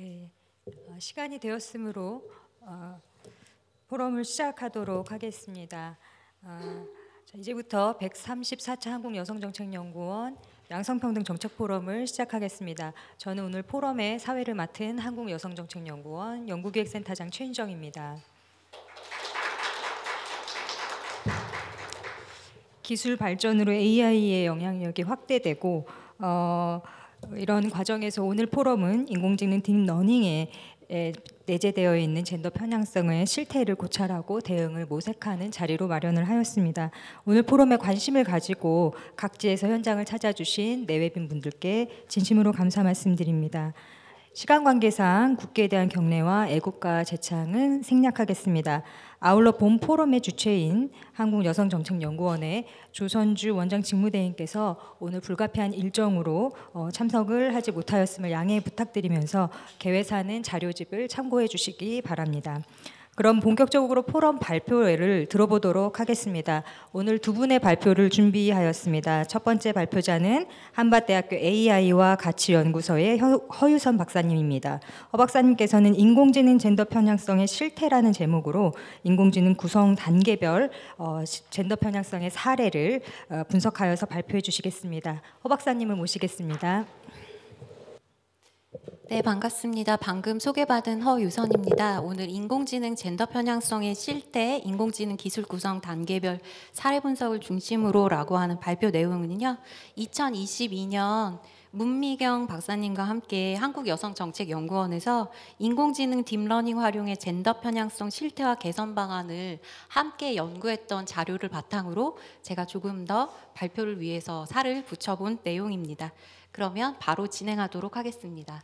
네, 시간이 되었으므로 포럼을 시작하도록 하겠습니다. 자, 이제부터 134차 한국여성정책연구원 양성평등정책포럼을 시작하겠습니다. 저는 오늘 포럼의 사회를 맡은 한국여성정책연구원 연구기획센터장 최윤정입니다. 기술 발전으로 AI의 영향력이 확대되고 이런 과정에서 오늘 포럼은 인공지능 딥러닝에 내재되어 있는 젠더 편향성의 실태를 고찰하고 대응을 모색하는 자리로 마련을 하였습니다. 오늘 포럼에 관심을 가지고 각지에서 현장을 찾아주신 내외빈 분들께 진심으로 감사 말씀드립니다. 시간 관계상 국회에 대한 경례와 애국가 제창은 생략하겠습니다. 아울러 본 포럼의 주체인 한국여성정책연구원의 조선주 원장 직무대행께서 오늘 불가피한 일정으로 참석을 하지 못하였음을 양해 부탁드리면서 개회사는 자료집을 참고해 주시기 바랍니다. 그럼 본격적으로 포럼 발표를 들어보도록 하겠습니다. 오늘 두 분의 발표를 준비하였습니다. 첫 번째 발표자는 한밭대학교 AI와 가치연구소의 허유선 박사님입니다. 허 박사님께서는 인공지능 젠더 편향성의 실태라는 제목으로 인공지능 구성 단계별 젠더 편향성의 사례를 분석하여서 발표해 주시겠습니다. 허 박사님을 모시겠습니다. 네, 반갑습니다. 방금 소개받은 허유선입니다. 오늘 인공지능 젠더 편향성의 실태, 인공지능 기술 구성 단계별 사례 분석을 중심으로라고 하는 발표 내용은요. 2022년 문미경 박사님과 함께 한국여성정책연구원에서 인공지능 딥러닝 활용의 젠더 편향성 실태화 개선 방안을 함께 연구했던 자료를 바탕으로 제가 조금 더 발표를 위해서 살을 붙여본 내용입니다. 그러면 바로 진행하도록 하겠습니다.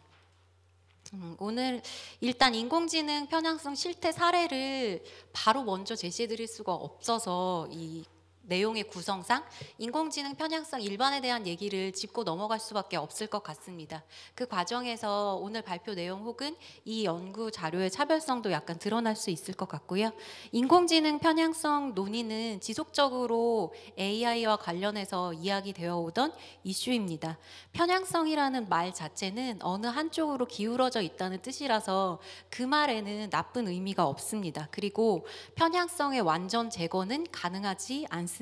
오늘 일단 인공지능 편향성 실태 사례를 바로 먼저 제시해 드릴 수가 없어서 이 내용의 구성상 인공지능 편향성 일반에 대한 얘기를 짚고 넘어갈 수밖에 없을 것 같습니다. 그 과정에서 오늘 발표 내용 혹은 이 연구 자료의 차별성도 약간 드러날 수 있을 것 같고요. 인공지능 편향성 논의는 지속적으로 AI와 관련해서 이야기되어 오던 이슈입니다. 편향성이라는 말 자체는 어느 한쪽으로 기울어져 있다는 뜻이라서 그 말에는 나쁜 의미가 없습니다. 그리고 편향성의 완전 제거는 가능하지 않습니다.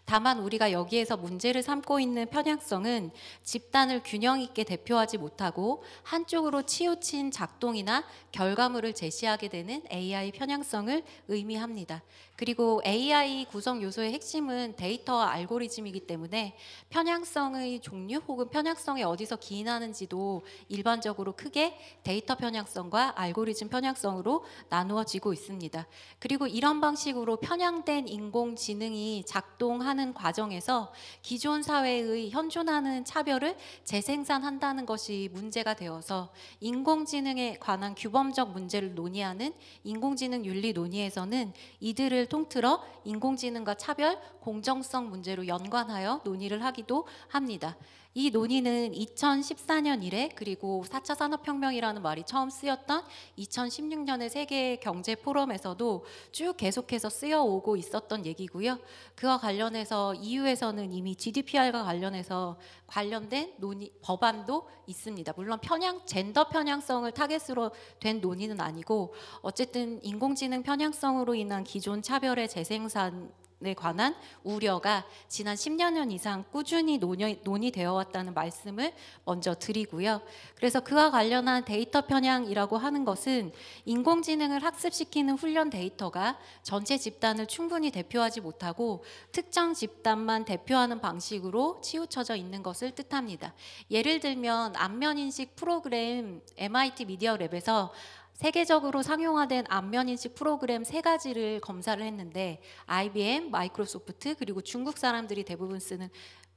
다만 우리가 여기에서 문제를 삼고 있는 편향성은 집단을 균형 있게 대표하지 못하고 한쪽으로 치우친 작동이나 결과물을 제시하게 되는 AI 편향성을 의미합니다. 그리고 AI 구성 요소의 핵심은 데이터와 알고리즘이기 때문에 편향성의 종류 혹은 편향성이 어디서 기인하는지도 일반적으로 크게 데이터 편향성과 알고리즘 편향성으로 나누어지고 있습니다. 그리고 이런 방식으로 편향된 인공지능이 작동하는 과정에서 기존 사회의 현존하는 차별을 재생산한다는 것이 문제가 되어서 인공지능에 관한 규범적 문제를 논의하는 인공지능 윤리 논의에서는 이들을 통틀어 인공지능과 차별, 공정성 문제로 연관하여 논의를 하기도 합니다. 이 논의는 2014년 이래 그리고 4차 산업혁명이라는 말이 처음 쓰였던 2016년의 세계 경제 포럼에서도 쭉 계속해서 쓰여오고 있었던 얘기고요. 그와 관련해서 EU에서는 이미 GDPR과 관련해서 관련된 법안도 있습니다. 물론 젠더 편향성을 타겟으로 된 논의는 아니고 어쨌든 인공지능 편향성으로 인한 기존 차별의 재생산 에 관한 우려가 지난 10년 이상 꾸준히 논의되어 왔다는 말씀을 먼저 드리고요. 그래서 그와 관련한 데이터 편향이라고 하는 것은 인공지능을 학습시키는 훈련 데이터가 전체 집단을 충분히 대표하지 못하고 특정 집단만 대표하는 방식으로 치우쳐져 있는 것을 뜻합니다. 예를 들면 안면인식 프로그램 MIT 미디어 랩에서 세계적으로 상용화된 안면인식 프로그램 3가지를 검사를 했는데 IBM, 마이크로소프트 그리고 중국 사람들이 대부분 쓰는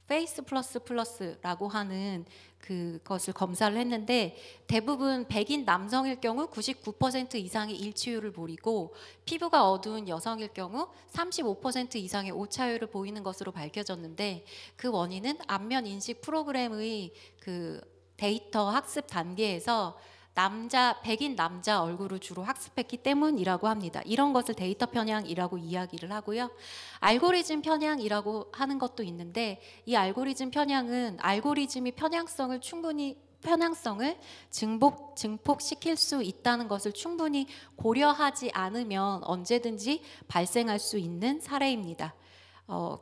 페이스 플러스 플러스라고 하는 그것을 검사를 했는데 대부분 백인 남성일 경우 99% 이상의 일치율을 보이고 피부가 어두운 여성일 경우 35% 이상의 오차율을 보이는 것으로 밝혀졌는데 그 원인은 안면인식 프로그램의 그 데이터 학습 단계에서 백인 남자 얼굴을 주로 학습했기 때문이라고 합니다. 이런 것을 데이터 편향이라고 이야기를 하고요. 알고리즘 편향이라고 하는 것도 있는데 이 알고리즘 편향은 알고리즘이 편향성을 충분히 편향성을 증폭시킬 수 있다는 것을 충분히 고려하지 않으면 언제든지 발생할 수 있는 사례입니다.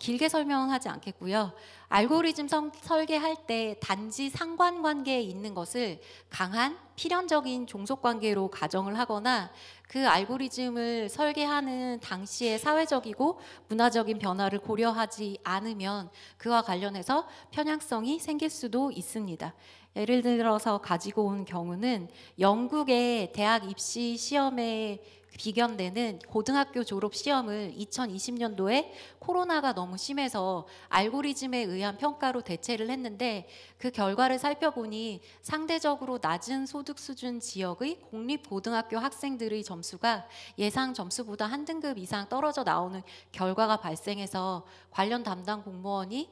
길게 설명은 하지 않겠고요. 알고리즘 설계할 때 단지 상관관계에 있는 것을 강한 필연적인 종속관계로 가정을 하거나 그 알고리즘을 설계하는 당시의 사회적이고 문화적인 변화를 고려하지 않으면 그와 관련해서 편향성이 생길 수도 있습니다. 예를 들어서 가지고 온 경우는 영국의 대학 입시 시험에 비견되는 고등학교 졸업 시험을 2020년도에 코로나가 너무 심해서 알고리즘에 의한 평가로 대체를 했는데 그 결과를 살펴보니 상대적으로 낮은 소득 수준 지역의 공립고등학교 학생들의 점수가 예상 점수보다 한 등급 이상 떨어져 나오는 결과가 발생해서 관련 담당 공무원이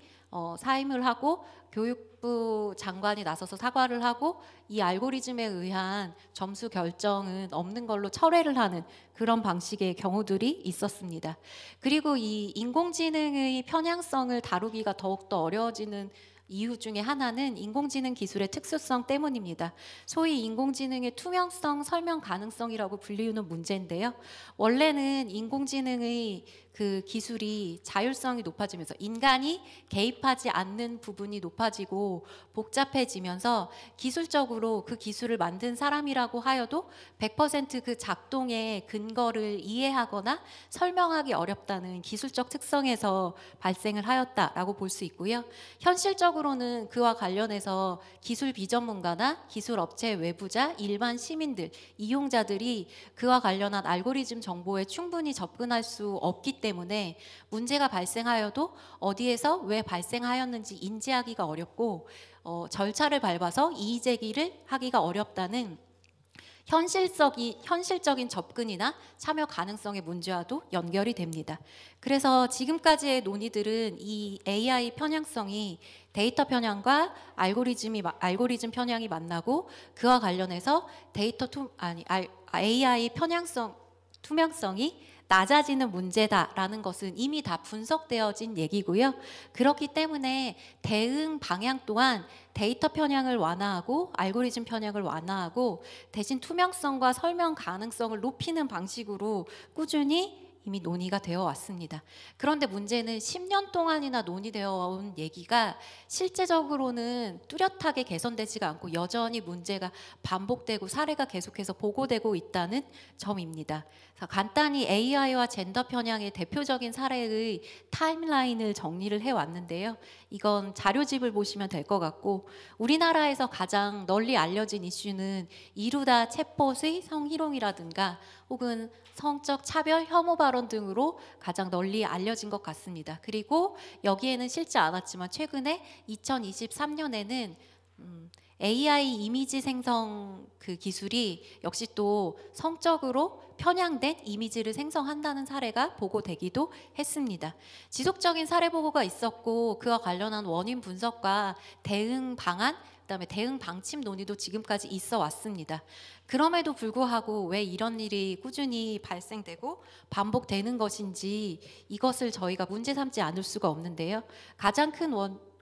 사임을 하고 교육부 장관이 나서서 사과를 하고 이 알고리즘에 의한 점수 결정은 없는 걸로 철회를 하는 그런 방식의 경우들이 있었습니다. 그리고 이 인공지능의 편향성을 다루기가 더욱더 어려워지는 이유 중에 하나는 인공지능 기술의 특수성 때문입니다. 소위 인공지능의 투명성, 설명 가능성이라고 불리우는 문제인데요. 원래는 인공지능의 그 기술이 자율성이 높아지면서 인간이 개입하지 않는 부분이 높아지고 복잡해지면서 기술적으로 그 기술을 만든 사람이라고 하여도 100% 그 작동의 근거를 이해하거나 설명하기 어렵다는 기술적 특성에서 발생을 하였다라고 볼 수 있고요. 현실적으로는 그와 관련해서 기술 비전문가나 기술 업체 외부자, 일반 시민들, 이용자들이 그와 관련한 알고리즘 정보에 충분히 접근할 수 없기 때문에 문제가 발생하여도 어디에서 왜 발생하였는지 인지하기가 어렵고 절차를 밟아서 이의 제기를 하기가 어렵다는 현실적인 접근이나 참여 가능성의 문제와도 연결이 됩니다. 그래서 지금까지의 논의들은 이 AI 편향성이 데이터 편향과 알고리즘 편향이 만나고 그와 관련해서 AI 투명성이 낮아지는 문제다라는 것은 이미 다 분석되어진 얘기고요. 그렇기 때문에 대응 방향 또한 데이터 편향을 완화하고 알고리즘 편향을 완화하고 대신 투명성과 설명 가능성을 높이는 방식으로 꾸준히 이미 논의가 되어 왔습니다. 그런데 문제는 10년 동안이나 논의되어 온 얘기가 실제적으로는 뚜렷하게 개선되지가 않고 여전히 문제가 반복되고 사례가 계속해서 보고되고 있다는 점입니다. 그래서 간단히 AI와 젠더 편향의 대표적인 사례의 타임라인을 정리를 해왔는데요. 이건 자료집을 보시면 될 것 같고 우리나라에서 가장 널리 알려진 이슈는 이루다 챗봇의 성희롱이라든가 혹은 성적 차별 혐오 발언 등으로 가장 널리 알려진 것 같습니다. 그리고 여기에는 실제 않았지만 최근에 2023년에는 AI 이미지 생성 그 기술이 역시 또 성적으로 편향된 이미지를 생성한다는 사례가 보고되기도 했습니다. 지속적인 사례 보고가 있었고 그와 관련한 원인 분석과 대응 방안, 그다음에 대응 방침 논의도 지금까지 있어 왔습니다. 그럼에도 불구하고 왜 이런 일이 꾸준히 발생되고 반복되는 것인지 이것을 저희가 문제 삼지 않을 수가 없는데요. 가장 큰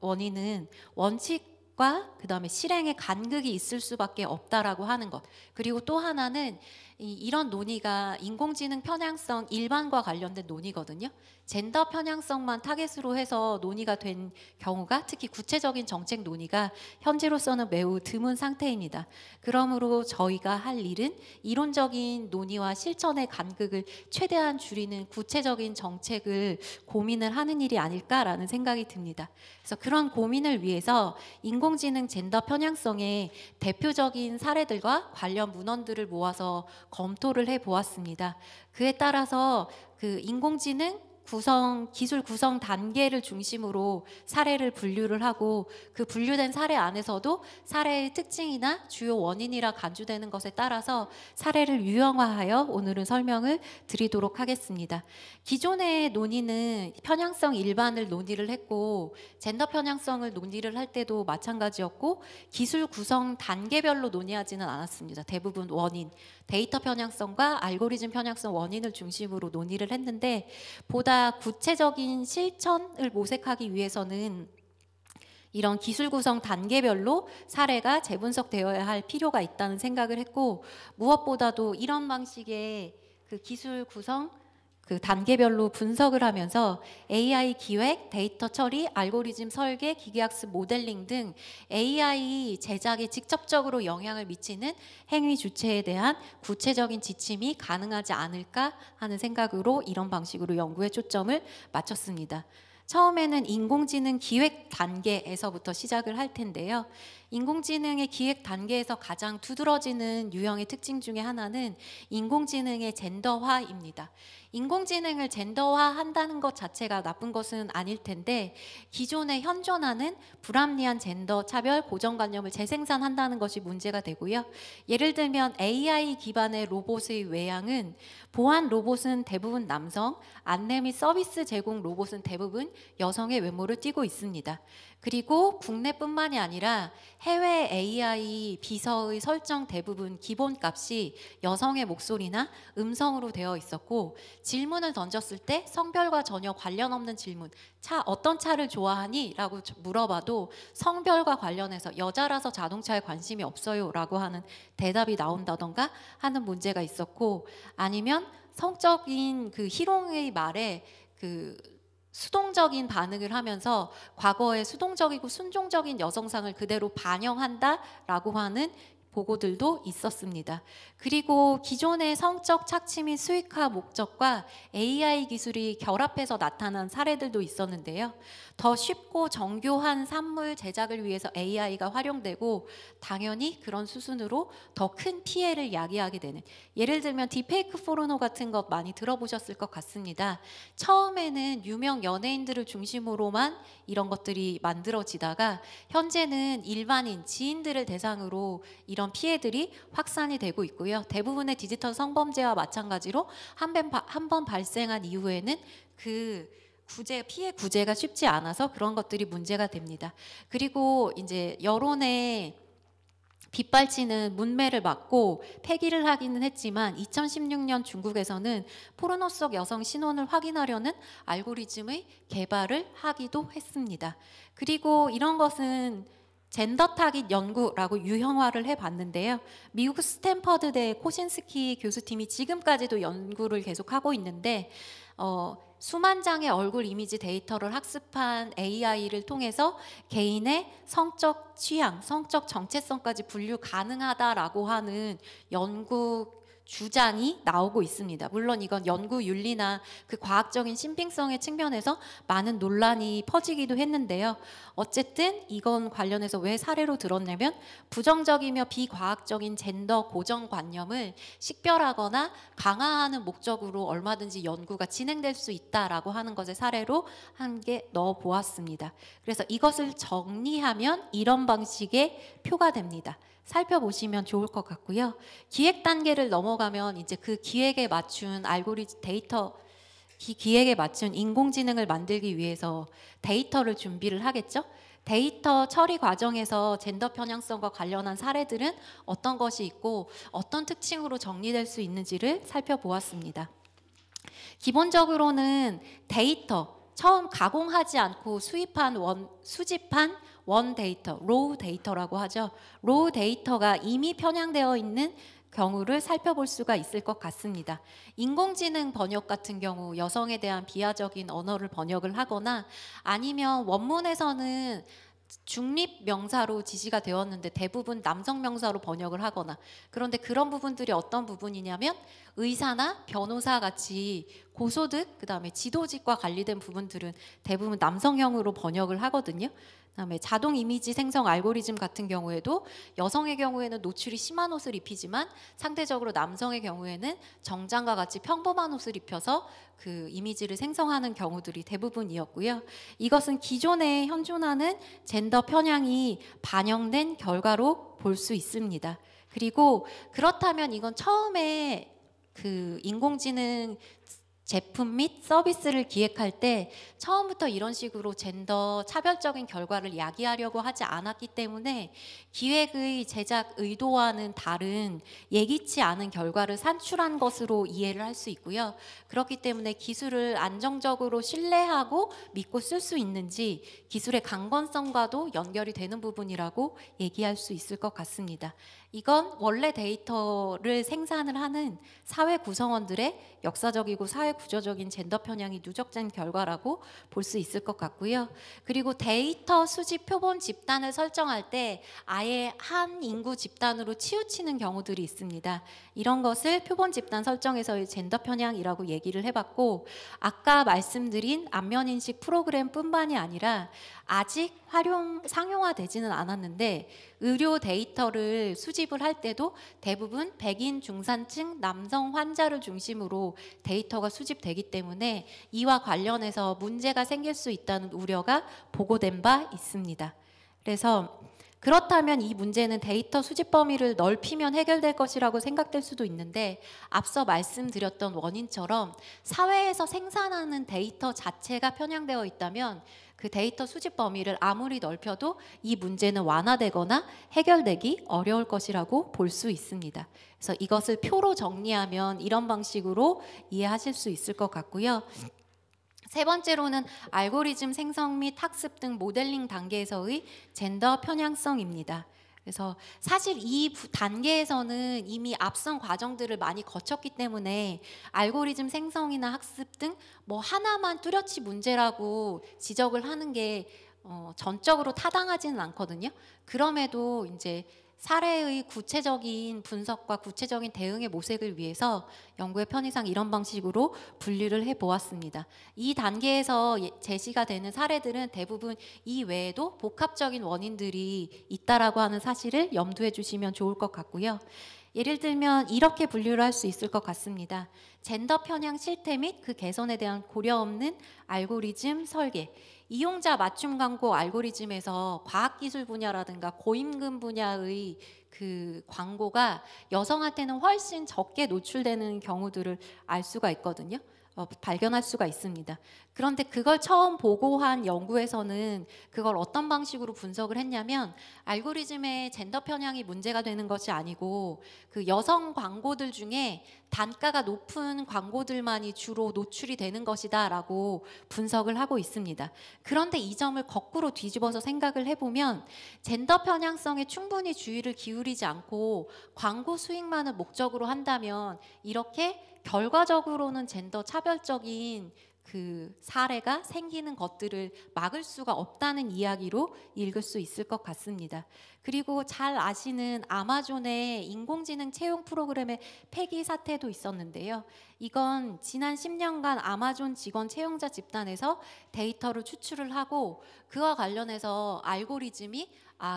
원인은 원칙과 그다음에 실행의 간극이 있을 수밖에 없다라고 하는 것. 그리고 또 하나는 이런 논의가 인공지능 편향성 일반과 관련된 논의거든요. 젠더 편향성만 타겟으로 해서 논의가 된 경우가 특히 구체적인 정책 논의가 현재로서는 매우 드문 상태입니다. 그러므로 저희가 할 일은 이론적인 논의와 실천의 간극을 최대한 줄이는 구체적인 정책을 고민을 하는 일이 아닐까라는 생각이 듭니다. 그래서 그런 고민을 위해서 인공지능 젠더 편향성의 대표적인 사례들과 관련 문헌들을 모아서 검토를 해보았습니다. 그에 따라서 그 인공지능 기술 구성 단계를 중심으로 사례를 분류를 하고 그 분류된 사례 안에서도 사례의 특징이나 주요 원인이라 간주되는 것에 따라서 사례를 유형화하여 오늘은 설명을 드리도록 하겠습니다. 기존의 논의는 편향성 일반을 논의를 했고 젠더 편향성을 논의를 할 때도 마찬가지였고 기술 구성 단계별로 논의하지는 않았습니다. 대부분 원인, 데이터 편향성과 알고리즘 편향성 원인을 중심으로 논의를 했는데 보다 구체적인 실천을 모색하기 위해서는 이런 기술 구성 단계별로 사례가 재분석되어야 할 필요가 있다는 생각을 했고, 무엇보다도 이런 방식의 그 기술 구성 그 단계별로 분석을 하면서 AI 기획, 데이터 처리, 알고리즘 설계, 기계학습 모델링 등 AI 제작에 직접적으로 영향을 미치는 행위 주체에 대한 구체적인 지침이 가능하지 않을까 하는 생각으로 이런 방식으로 연구에 초점을 맞췄습니다. 처음에는 인공지능 기획 단계에서부터 시작을 할 텐데요. 인공지능의 기획 단계에서 가장 두드러지는 유형의 특징 중에 하나는 인공지능의 젠더화입니다. 인공지능을 젠더화한다는 것 자체가 나쁜 것은 아닐 텐데, 기존에 현존하는 불합리한 젠더 차별 고정관념을 재생산한다는 것이 문제가 되고요. 예를 들면 AI 기반의 로봇의 외양은 보안 로봇은 대부분 남성, 안내 및 서비스 제공 로봇은 대부분 여성의 외모를 띠고 있습니다. 그리고 국내뿐만이 아니라 해외 AI 비서의 설정 대부분 기본값이 여성의 목소리나 음성으로 되어 있었고, 질문을 던졌을 때 성별과 전혀 관련 없는 질문, 어떤 차를 좋아하니? 라고 물어봐도 성별과 관련해서 여자라서 자동차에 관심이 없어요 라고 하는 대답이 나온다던가 하는 문제가 있었고, 아니면 성적인 그 희롱의 말에 그 수동적인 반응을 하면서 과거의 수동적이고 순종적인 여성상을 그대로 반영한다라고 하는 보고들도 있었습니다. 그리고 기존의 성적 착취 및 수익화 목적과 AI 기술이 결합해서 나타난 사례들도 있었는데요. 더 쉽고 정교한 산물 제작을 위해서 AI가 활용되고, 당연히 그런 수순으로 더 큰 피해를 야기하게 되는, 예를 들면 딥페이크 포르노 같은 것 많이 들어보셨을 것 같습니다. 처음에는 유명 연예인들을 중심으로만 이런 것들이 만들어지다가 현재는 일반인, 지인들을 대상으로 이런 피해들이 확산이 되고 있고요. 대부분의 디지털 성범죄와 마찬가지로 한 번 발생한 이후에는 그 피해 구제가 쉽지 않아서 그런 것들이 문제가 됩니다. 그리고 이제 여론에 빗발치는 문매를 막고 폐기를 하기는 했지만 2016년 중국에서는 포르노 속 여성 신원을 확인하려는 알고리즘의 개발을 하기도 했습니다. 그리고 이런 것은 젠더 타깃 연구라고 유형화를 해봤는데요. 미국 스탠퍼드대 코신스키 교수팀이 지금까지도 연구를 계속하고 있는데, 수만 장의 얼굴 이미지 데이터를 학습한 AI를 통해서 개인의 성적 취향, 성적 정체성까지 분류 가능하다라고 하는 연구 주장이 나오고 있습니다. 물론 이건 연구 윤리나 그 과학적인 신빙성의 측면에서 많은 논란이 퍼지기도 했는데요. 어쨌든 이건 관련해서 왜 사례로 들었냐면, 부정적이며 비과학적인 젠더 고정관념을 식별하거나 강화하는 목적으로 얼마든지 연구가 진행될 수 있다라고 하는 것을 사례로 한 개 넣어보았습니다. 그래서 이것을 정리하면 이런 방식의 표가 됩니다. 살펴보시면 좋을 것 같고요. 기획 단계를 넘어가면 이제 그 기획에 맞춘 알고리즘 데이터, 기획에 맞춘 인공지능을 만들기 위해서 데이터를 준비를 하겠죠. 데이터 처리 과정에서 젠더 편향성과 관련한 사례들은 어떤 것이 있고 어떤 특징으로 정리될 수 있는지를 살펴보았습니다. 기본적으로는 데이터, 처음 가공하지 않고 수집한 원 데이터, 로우 데이터라고 하죠. 로우 데이터가 이미 편향되어 있는 경우를 살펴볼 수가 있을 것 같습니다. 인공지능 번역 같은 경우 여성에 대한 비하적인 언어를 번역을 하거나, 아니면 원문에서는 중립 명사로 지시가 되었는데 대부분 남성 명사로 번역을 하거나, 그런데 그런 부분들이 어떤 부분이냐면 의사나 변호사 같이 고소득, 그다음에 지도직과 관리된 부분들은 대부분 남성형으로 번역을 하거든요. 그다음에 자동 이미지 생성 알고리즘 같은 경우에도 여성의 경우에는 노출이 심한 옷을 입히지만 상대적으로 남성의 경우에는 정장과 같이 평범한 옷을 입혀서 그 이미지를 생성하는 경우들이 대부분이었고요. 이것은 기존에 현존하는 젠더 편향이 반영된 결과로 볼 수 있습니다. 그리고 그렇다면 이건 처음에 그 인공지능 제품 및 서비스를 기획할 때 처음부터 이런 식으로 젠더 차별적인 결과를 야기하려고 하지 않았기 때문에 기획의 제작 의도와는 다른 예기치 않은 결과를 산출한 것으로 이해를 할 수 있고요. 그렇기 때문에 기술을 안정적으로 신뢰하고 믿고 쓸 수 있는지 기술의 강건성과도 연결이 되는 부분이라고 얘기할 수 있을 것 같습니다. 이건 원래 데이터를 생산을 하는 사회 구성원들의 역사적이고 사회 구조적인 젠더 편향이 누적된 결과라고 볼 수 있을 것 같고요. 그리고 데이터 수집 표본 집단을 설정할 때 아예 한 인구 집단으로 치우치는 경우들이 있습니다. 이런 것을 표본 집단 설정에서의 젠더 편향이라고 얘기를 해봤고, 아까 말씀드린 안면인식 프로그램뿐만이 아니라 아직 상용화되지는 않았는데 의료 데이터를 수집을 할 때도 대부분 백인 중산층 남성 환자를 중심으로 데이터가 수집되기 때문에 이와 관련해서 문제가 생길 수 있다는 우려가 보고된 바 있습니다. 그래서 그렇다면 이 문제는 데이터 수집 범위를 넓히면 해결될 것이라고 생각될 수도 있는데, 앞서 말씀드렸던 원인처럼 사회에서 생산하는 데이터 자체가 편향되어 있다면 그 데이터 수집 범위를 아무리 넓혀도 이 문제는 완화되거나 해결되기 어려울 것이라고 볼 수 있습니다. 그래서 이것을 표로 정리하면 이런 방식으로 이해하실 수 있을 것 같고요. 세 번째로는 알고리즘 생성 및 학습 등 모델링 단계에서의 젠더 편향성입니다. 그래서 사실 이 단계에서는 이미 앞선 과정들을 많이 거쳤기 때문에 알고리즘 생성이나 학습 등 뭐 하나만 뚜렷이 문제라고 지적을 하는 게 전적으로 타당하지는 않거든요. 그럼에도 이제 사례의 구체적인 분석과 구체적인 대응의 모색을 위해서 연구의 편의상 이런 방식으로 분류를 해보았습니다. 이 단계에서 제시가 되는 사례들은 대부분 이 외에도 복합적인 원인들이 있다라고 하는 사실을 염두해 주시면 좋을 것 같고요. 예를 들면 이렇게 분류를 할 수 있을 것 같습니다. 젠더 편향 실태 및 그 개선에 대한 고려 없는 알고리즘 설계. 이용자 맞춤 광고 알고리즘에서 과학기술 분야라든가 고임금 분야의 그 광고가 여성한테는 훨씬 적게 노출되는 경우들을 알 수가 있거든요. 발견할 수가 있습니다. 그런데 그걸 처음 보고한 연구에서는 그걸 어떤 방식으로 분석을 했냐면, 알고리즘의 젠더 편향이 문제가 되는 것이 아니고 그 여성 광고들 중에 단가가 높은 광고들만이 주로 노출이 되는 것이다 라고 분석을 하고 있습니다. 그런데 이 점을 거꾸로 뒤집어서 생각을 해보면 젠더 편향성에 충분히 주의를 기울이지 않고 광고 수익만을 목적으로 한다면 이렇게 결과적으로는 젠더 차별적인 그 사례가 생기는 것들을 막을 수가 없다는 이야기로 읽을 수 있을 것 같습니다. 그리고 잘 아시는 아마존의 인공지능 채용 프로그램의 폐기 사태도 있었는데요. 이건 지난 10년간 아마존 직원 채용자 집단에서 데이터를 추출을 하고 그와 관련해서 알고리즘이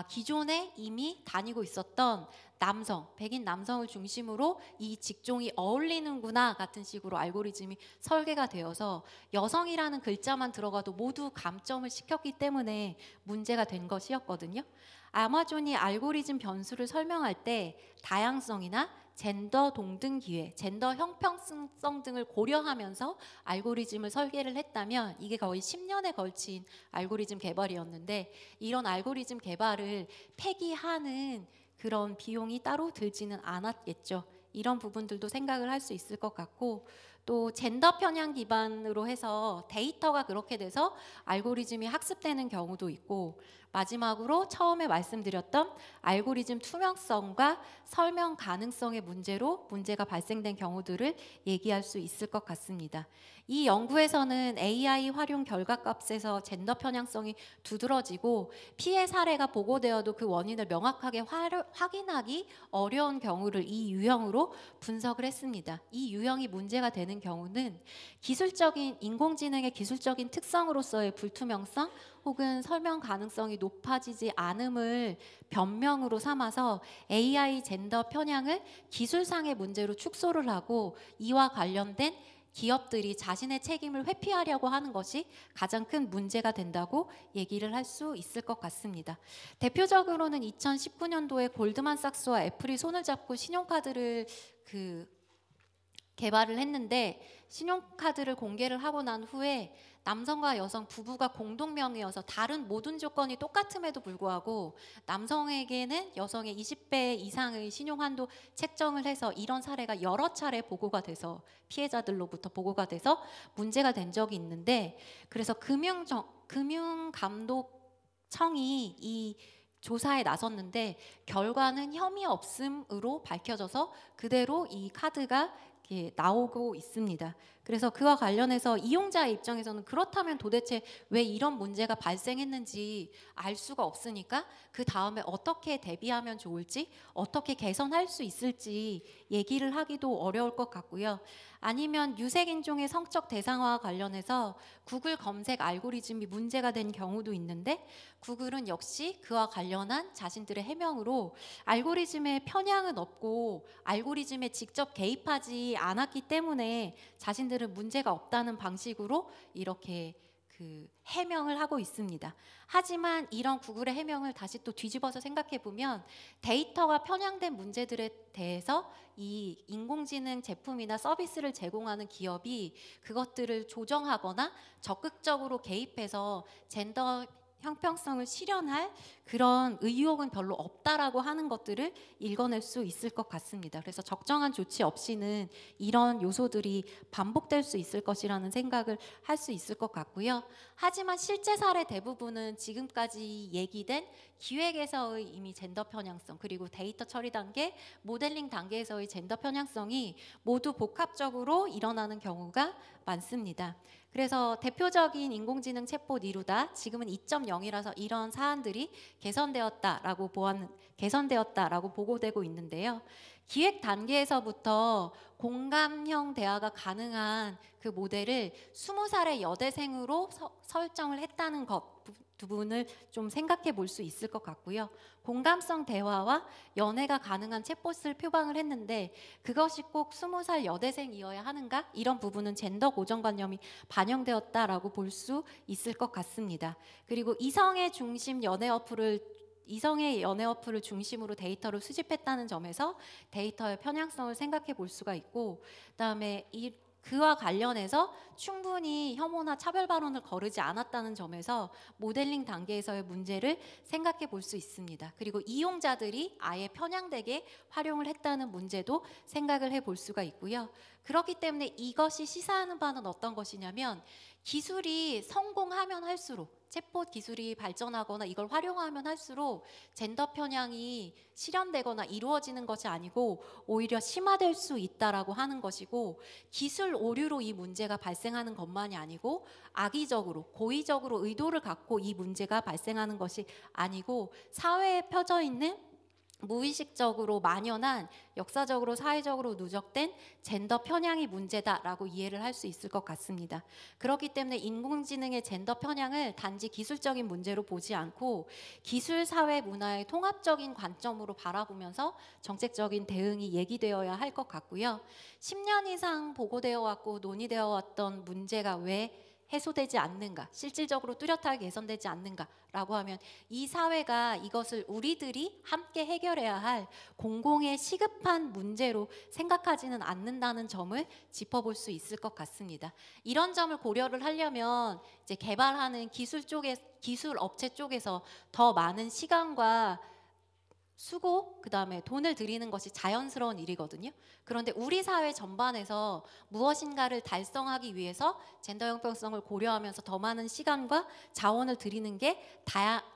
기존에 이미 다니고 있었던 남성, 백인 남성을 중심으로 이 직종이 어울리는구나 같은 식으로 알고리즘이 설계가 되어서 여성이라는 글자만 들어가도 모두 감점을 시켰기 때문에 문제가 된 것이었거든요. 아마존이 알고리즘 변수를 설명할 때 다양성이나 젠더 동등 기회, 젠더 형평성 등을 고려하면서 알고리즘을 설계를 했다면 이게 거의 10년에 걸친 알고리즘 개발이었는데, 이런 알고리즘 개발을 폐기하는 그런 비용이 따로 들지는 않았겠죠. 이런 부분들도 생각을 할 수 있을 것 같고, 또 젠더 편향 기반으로 해서 데이터가 그렇게 돼서 알고리즘이 학습되는 경우도 있고, 마지막으로 처음에 말씀드렸던 알고리즘 투명성과 설명 가능성의 문제가 발생된 경우들을 얘기할 수 있을 것 같습니다. 이 연구에서는 AI 활용 결과값에서 젠더 편향성이 두드러지고 피해 사례가 보고되어도 그 원인을 명확하게 확인하기 어려운 경우를 이 유형으로 분석을 했습니다. 이 유형이 문제가 되는 경우는 인공지능의 기술적인 특성으로서의 불투명성 혹은 설명 가능성이 높아지지 않음을 변명으로 삼아서 AI 젠더 편향을 기술상의 문제로 축소를 하고 이와 관련된 기업들이 자신의 책임을 회피하려고 하는 것이 가장 큰 문제가 된다고 얘기를 할 수 있을 것 같습니다. 대표적으로는 2019년도에 골드만삭스와 애플이 손을 잡고 신용카드를 개발을 했는데 신용카드를 공개를 하고 난 후에 남성과 여성 부부가 공동명의여서 다른 모든 조건이 똑같음에도 불구하고 남성에게는 여성의 20배 이상의 신용한도 책정을 해서 이런 사례가 여러 차례 보고가 돼서 피해자들로부터 보고가 돼서 문제가 된 적이 있는데, 그래서 금융감독청이 이 조사에 나섰는데 결과는 혐의 없음으로 밝혀져서 그대로 이 카드가 이렇게 나오고 있습니다. 그래서 그와 관련해서 이용자의 입장에서는 그렇다면 도대체 왜 이런 문제가 발생했는지 알 수가 없으니까 그 다음에 어떻게 대비하면 좋을지, 어떻게 개선할 수 있을지 얘기를 하기도 어려울 것 같고요. 아니면 유색인종의 성적 대상화와 관련해서 구글 검색 알고리즘이 문제가 된 경우도 있는데, 구글은 역시 그와 관련한 자신들의 해명으로 알고리즘에 편향은 없고 알고리즘에 직접 개입하지 않았기 때문에 자신들은 문제가 없다는 방식으로 이렇게 해명을 하고 있습니다. 하지만 이런 구글의 해명을 다시 또 뒤집어서 생각해 보면 데이터가 편향된 문제들에 대해서 이 인공지능 제품이나 서비스를 제공하는 기업이 그것들을 조정하거나 적극적으로 개입해서 젠더 형평성을 실현할 그런 의욕은 별로 없다라고 하는 것들을 읽어낼 수 있을 것 같습니다. 그래서 적정한 조치 없이는 이런 요소들이 반복될 수 있을 것이라는 생각을 할 수 있을 것 같고요. 하지만 실제 사례 대부분은 지금까지 얘기된 기획에서의 이미 젠더 편향성, 그리고 데이터 처리 단계, 모델링 단계에서의 젠더 편향성이 모두 복합적으로 일어나는 경우가 많습니다. 그래서 대표적인 인공지능 챗봇 이루다, 지금은 2.0이라서 이런 사안들이 개선되었다라고 보고되고 있는데요. 기획 단계에서부터 공감형 대화가 가능한 그 모델을 20살의 여대생으로 설정을 했다는 것 부분을 좀 생각해 볼 수 있을 것 같고요. 공감성 대화와 연애가 가능한 챗봇을 표방을 했는데 그것이 꼭 20살 여대생이어야 하는가? 이런 부분은 젠더 고정관념이 반영되었다라고 볼 수 있을 것 같습니다. 그리고 이성의 연애 어플을 중심으로 데이터를 수집했다는 점에서 데이터의 편향성을 생각해 볼 수가 있고, 그다음에 그와 관련해서 충분히 혐오나 차별 발언을 거르지 않았다는 점에서 모델링 단계에서의 문제를 생각해 볼 수 있습니다. 그리고 이용자들이 아예 편향되게 활용을 했다는 문제도 생각을 해 볼 수가 있고요. 그렇기 때문에 이것이 시사하는 바는 어떤 것이냐면, 기술이 성공하면 할수록, 챗봇 기술이 발전하거나 이걸 활용하면 할수록 젠더 편향이 실현되거나 이루어지는 것이 아니고 오히려 심화될 수 있다라고 하는 것이고, 기술 오류로 이 문제가 발생하는 것만이 아니고 악의적으로, 고의적으로 의도를 갖고 이 문제가 발생하는 것이 아니고 사회에 펴져 있는 무의식적으로 만연한, 역사적으로 사회적으로 누적된 젠더 편향이 문제다라고 이해를 할 수 있을 것 같습니다. 그렇기 때문에 인공지능의 젠더 편향을 단지 기술적인 문제로 보지 않고 기술, 사회, 문화의 통합적인 관점으로 바라보면서 정책적인 대응이 얘기되어야 할 것 같고요. 10년 이상 보고되어 왔고 논의되어 왔던 문제가 왜 해소되지 않는가, 실질적으로 뚜렷하게 개선되지 않는가라고 하면 이 사회가 이것을 우리들이 함께 해결해야 할 공공의 시급한 문제로 생각하지는 않는다는 점을 짚어볼 수 있을 것 같습니다. 이런 점을 고려를 하려면 이제 개발하는 기술 업체 쪽에서 더 많은 시간과 수고, 그다음에 돈을 들이는 것이 자연스러운 일이거든요. 그런데 우리 사회 전반에서 무엇인가를 달성하기 위해서 젠더 형평성을 고려하면서 더 많은 시간과 자원을 들이는 게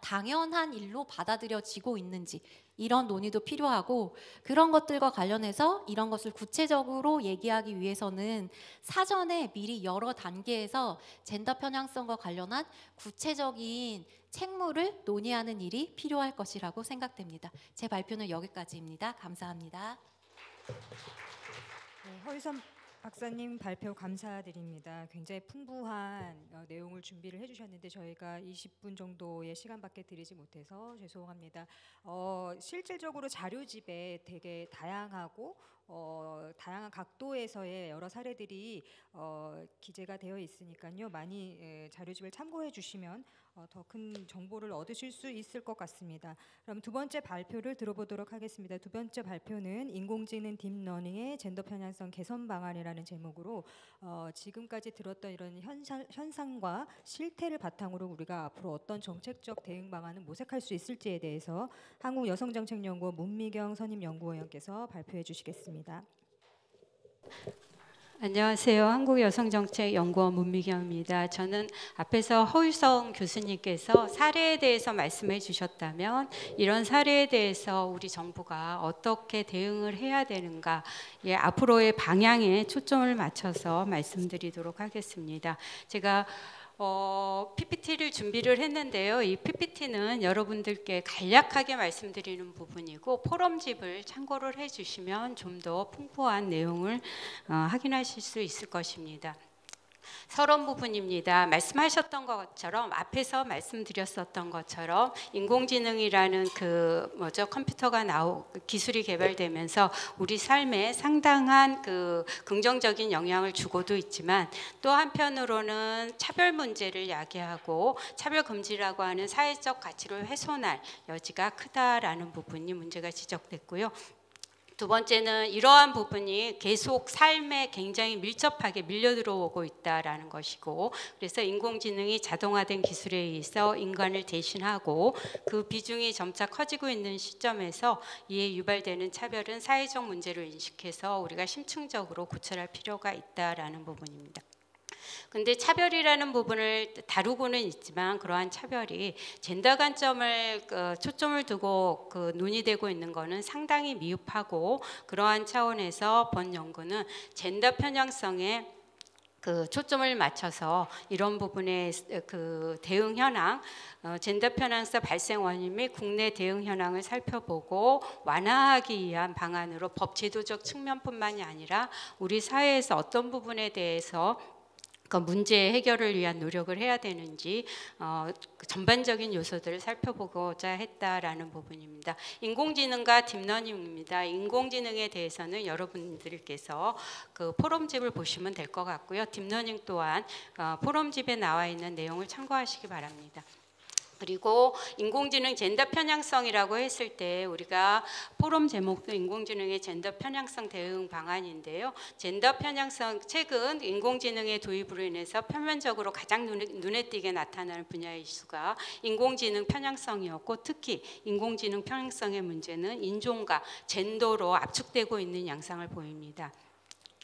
당연한 일로 받아들여지고 있는지, 이런 논의도 필요하고, 그런 것들과 관련해서 이런 것을 구체적으로 얘기하기 위해서는 사전에 미리 여러 단계에서 젠더 편향성과 관련한 구체적인 책무를 논의하는 일이 필요할 것이라고 생각됩니다. 제 발표는 여기까지입니다. 감사합니다. 네, 허유선 박사님 발표 감사드립니다. 굉장히 풍부한 내용을 준비를 해주셨는데 저희가 20분 정도의 시간밖에 드리지 못해서 죄송합니다. 실질적으로 자료집에 되게 다양하고 다양한 각도에서의 여러 사례들이 기재가 되어 있으니까요. 많이 자료집을 참고해 주시면 더 큰 정보를 얻으실 수 있을 것 같습니다. 그럼 두 번째 발표를 들어보도록 하겠습니다. 두 번째 발표는 인공지능 딥러닝의 젠더 편향성 개선 방안이라는 제목으로 지금까지 들었던 이런 현상과 실태를 바탕으로 우리가 앞으로 어떤 정책적 대응 방안을 모색할 수 있을지에 대해서 한국여성정책연구원 문미경 선임연구원께서 발표해 주시겠습니다. 안녕하세요. 한국여성정책연구원 문미경입니다. 저는 앞에서 허유성 교수님께서 사례에 대해서 말씀해 주셨다면 이런 사례에 대해서 우리 정부가 어떻게 대응을 해야 되는가, 앞으로의 방향에 초점을 맞춰서 말씀드리도록 하겠습니다. 제가 PPT를 준비를 했는데요. 이 PPT는 여러분들께 간략하게 말씀드리는 부분이고 포럼집을 참고를 해주시면 좀 더 풍부한 내용을 확인하실 수 있을 것입니다. 서론 부분입니다. 말씀하셨던 것처럼 앞에서 말씀드렸었던 것처럼 인공지능이라는 컴퓨터가 기술이 개발되면서 우리 삶에 상당한 긍정적인 영향을 주고도 있지만 또 한편으로는 차별 문제를 야기하고 차별 금지라고 하는 사회적 가치를 훼손할 여지가 크다라는 부분이 문제가 지적됐고요. 두 번째는 이러한 부분이 계속 삶에 굉장히 밀접하게 밀려 들어오고 있다라는 것이고, 그래서 인공지능이 자동화된 기술에 의해서 인간을 대신하고 그 비중이 점차 커지고 있는 시점에서 이에 유발되는 차별은 사회적 문제로 인식해서 우리가 심층적으로 고찰할 필요가 있다라는 부분입니다. 근데 차별이라는 부분을 다루고는 있지만 그러한 차별이 젠더 관점을 초점을 두고 논의되고 있는 것은 상당히 미흡하고, 그러한 차원에서 본 연구는 젠더 편향성에 초점을 맞춰서 이런 부분의 대응 현황, 젠더 편향성 발생 원인 및 국내 대응 현황을 살펴보고 완화하기 위한 방안으로 법 제도적 측면뿐만이 아니라 우리 사회에서 어떤 부분에 대해서 문제 해결을 위한 노력을 해야 되는지 전반적인 요소들을 살펴보고자 했다라는 부분입니다. 인공지능과 딥러닝입니다. 인공지능에 대해서는 여러분들께서 포럼집을 보시면 될 것 같고요. 딥러닝 또한 포럼집에 나와 있는 내용을 참고하시기 바랍니다. 그리고 인공지능 젠더 편향성이라고 했을 때 우리가 포럼 제목도 인공지능의 젠더 편향성 대응 방안인데요. 젠더 편향성, 최근 인공지능의 도입으로 인해서 표면적으로 가장 눈에 띄게 나타나는 분야의 이슈가 인공지능 편향성이었고, 특히 인공지능 편향성의 문제는 인종과 젠더로 압축되고 있는 양상을 보입니다.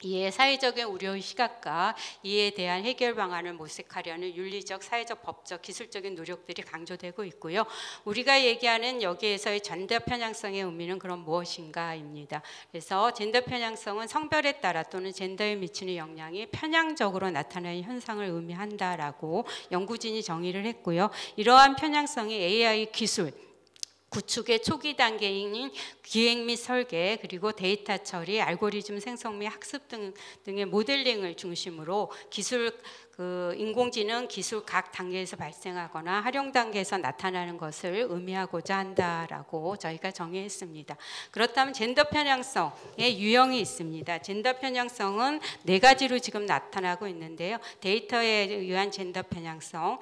이에 사회적인 우려의 시각과 이에 대한 해결 방안을 모색하려는 윤리적, 사회적, 법적, 기술적인 노력들이 강조되고 있고요. 우리가 얘기하는 여기에서의 젠더 편향성의 의미는 그럼 무엇인가입니다. 그래서 젠더 편향성은 성별에 따라 또는 젠더에 미치는 영향이 편향적으로 나타나는 현상을 의미한다라고 연구진이 정의를 했고요. 이러한 편향성이 AI 기술, 구축의 초기 단계인 기획 및 설계, 그리고 데이터 처리, 알고리즘 생성 및 학습 등의 모델링을 중심으로 인공지능 기술 각 단계에서 발생하거나 활용 단계에서 나타나는 것을 의미하고자 한다라고 저희가 정의했습니다. 그렇다면 젠더 편향성의 유형이 있습니다. 젠더 편향성은 4가지로 지금 나타나고 있는데요. 데이터에 의한 젠더 편향성,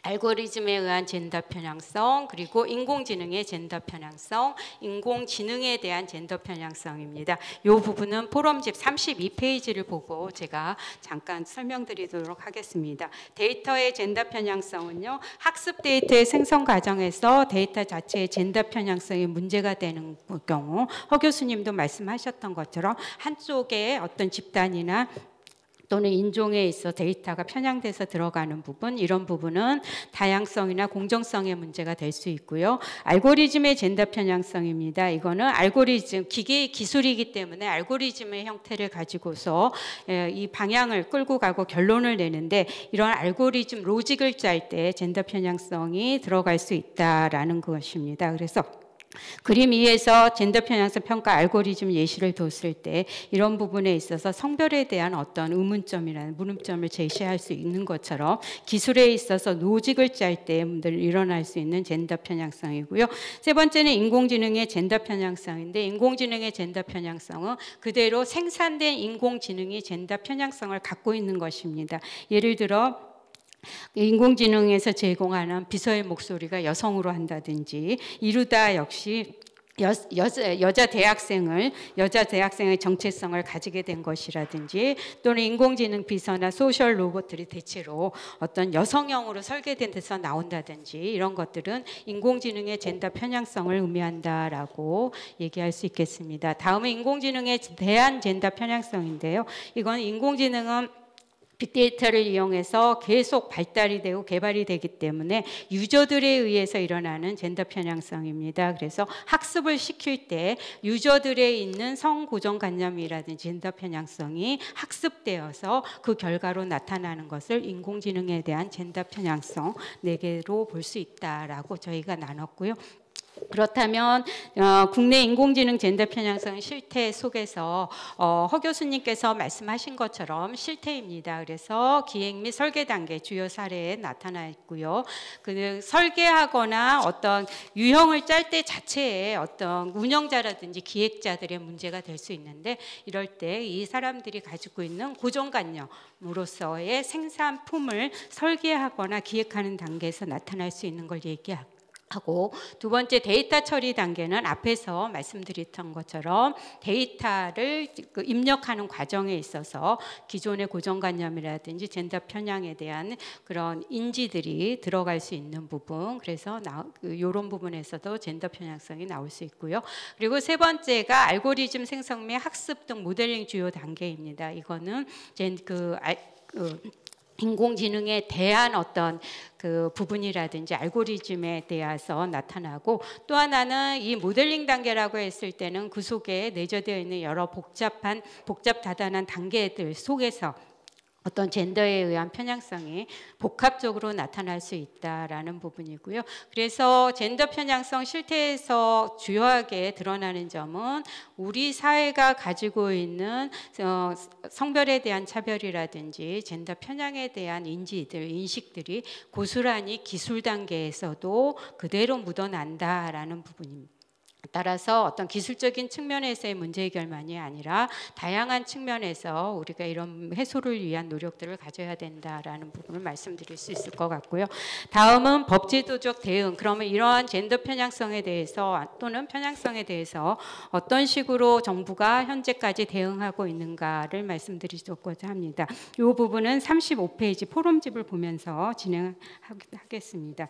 알고리즘에 의한 젠더 편향성, 그리고 인공지능의 젠더 편향성, 인공지능에 대한 젠더 편향성입니다. 이 부분은 포럼집 32페이지를 보고 제가 잠깐 설명드리도록 하겠습니다. 데이터의 젠더 편향성은요, 학습 데이터의 생성 과정에서 데이터 자체의 젠더 편향성이 문제가 되는 경우, 허 교수님도 말씀하셨던 것처럼 한쪽에 어떤 집단이나 또는 인종에 있어 데이터가 편향돼서 들어가는 부분, 이런 부분은 다양성이나 공정성의 문제가 될 수 있고요. 알고리즘의 젠더 편향성입니다. 이거는 알고리즘, 기계의 기술이기 때문에 알고리즘의 형태를 가지고서 이 방향을 끌고 가고 결론을 내는데, 이런 알고리즘 로직을 짤 때 젠더 편향성이 들어갈 수 있다라는 것입니다. 그래서 그림 2에서 젠더 편향성 평가 알고리즘 예시를 뒀을 때 이런 부분에 있어서 성별에 대한 어떤 의문점이라는 물음점을 제시할 수 있는 것처럼 기술에 있어서 노직을 짤 때 일어날 수 있는 젠더 편향성이고요. 세 번째는 인공지능의 젠더 편향성인데, 인공지능의 젠더 편향성은 그대로 생산된 인공지능이 젠더 편향성을 갖고 있는 것입니다. 예를 들어 인공지능에서 제공하는 비서의 목소리가 여성으로 한다든지, 이루다 역시 여자 대학생의 정체성을 가지게 된 것이라든지, 또는 인공지능 비서나 소셜 로봇들이 대체로 어떤 여성형으로 설계된 데서 나온다든지, 이런 것들은 인공지능의 젠더 편향성을 의미한다라고 얘기할 수 있겠습니다. 다음은 인공지능에 대한 젠더 편향성인데요. 이건 인공지능은 빅데이터를 이용해서 계속 발달이 되고 개발이 되기 때문에 유저들에 의해서 일어나는 젠더 편향성입니다. 그래서 학습을 시킬 때 유저들에 있는 성고정관념이라든지 젠더 편향성이 학습되어서 그 결과로 나타나는 것을 인공지능에 대한 젠더 편향성 4개로 볼 수 있다라고 저희가 나눴고요. 그렇다면 국내 인공지능 젠더 편향성 실태 속에서 허 교수님께서 말씀하신 것처럼 실태입니다. 그래서 기획 및 설계 단계 주요 사례에 나타나 있고요. 그 설계하거나 어떤 유형을 짤 때 자체에 어떤 운영자라든지 기획자들의 문제가 될 수 있는데, 이럴 때 이 사람들이 가지고 있는 고정관념으로서의 생산품을 설계하거나 기획하는 단계에서 나타날 수 있는 걸 얘기하고, 두 번째 데이터 처리 단계는 앞에서 말씀드렸던 것처럼 데이터를 입력하는 과정에 있어서 기존의 고정관념이라든지 젠더 편향에 대한 그런 인지들이 들어갈 수 있는 부분, 그래서 이런 부분에서도 젠더 편향성이 나올 수 있고요. 그리고 세 번째가 알고리즘 생성 및 학습 등 모델링 주요 단계입니다. 이거는 인공지능에 대한 어떤 그 부분이라든지 알고리즘에 대해서 나타나고, 또 하나는 이 모델링 단계라고 했을 때는 그 속에 내재되어 있는 여러 복잡 다단한 단계들 속에서 어떤 젠더에 의한 편향성이 복합적으로 나타날 수 있다라는 부분이고요. 그래서 젠더 편향성 실태에서 주요하게 드러나는 점은 우리 사회가 가지고 있는 성별에 대한 차별이라든지 젠더 편향에 대한 인식들이 고스란히 기술 단계에서도 그대로 묻어난다라는 부분입니다. 따라서 어떤 기술적인 측면에서의 문제 해결만이 아니라 다양한 측면에서 우리가 이런 해소를 위한 노력들을 가져야 된다라는 부분을 말씀드릴 수 있을 것 같고요. 다음은 법제도적 대응. 그러면 이러한 젠더 편향성에 대해서 또는 편향성에 대해서 어떤 식으로 정부가 현재까지 대응하고 있는가를 말씀드리고자 합니다. 이 부분은 35페이지 포럼집을 보면서 진행하겠습니다.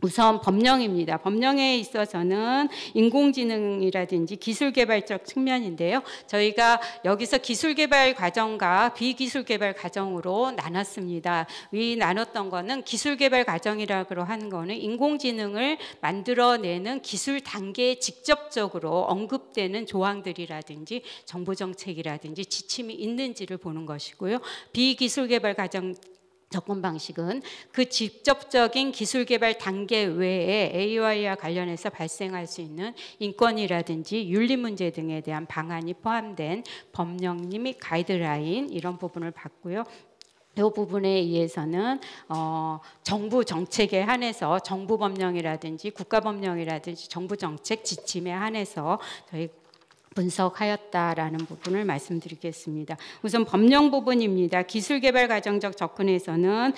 우선 법령입니다. 법령에 있어서는 인공지능이라든지 기술개발적 측면인데요. 저희가 여기서 기술개발 과정과 비기술개발 과정으로 나눴습니다. 이 나눴던 거는 기술개발 과정이라고 하는 거는 인공지능을 만들어내는 기술 단계에 직접적으로 언급되는 조항들이라든지 정보정책이라든지 지침이 있는지를 보는 것이고요. 비기술개발 과정 접근 방식은 그 직접적인 기술 개발 단계 외에 AI와 관련해서 발생할 수 있는 인권이라든지 윤리 문제 등에 대한 방안이 포함된 법령 및 가이드라인, 이런 부분을 봤고요. 이 부분에 의해서는 정부 정책에 한해서 정부 법령이라든지 국가 법령이라든지 정부 정책 지침에 한해서 저희 분석하였다라는 부분을 말씀드리겠습니다. 우선 법령 부분입니다. 기술개발 과정적 접근에서는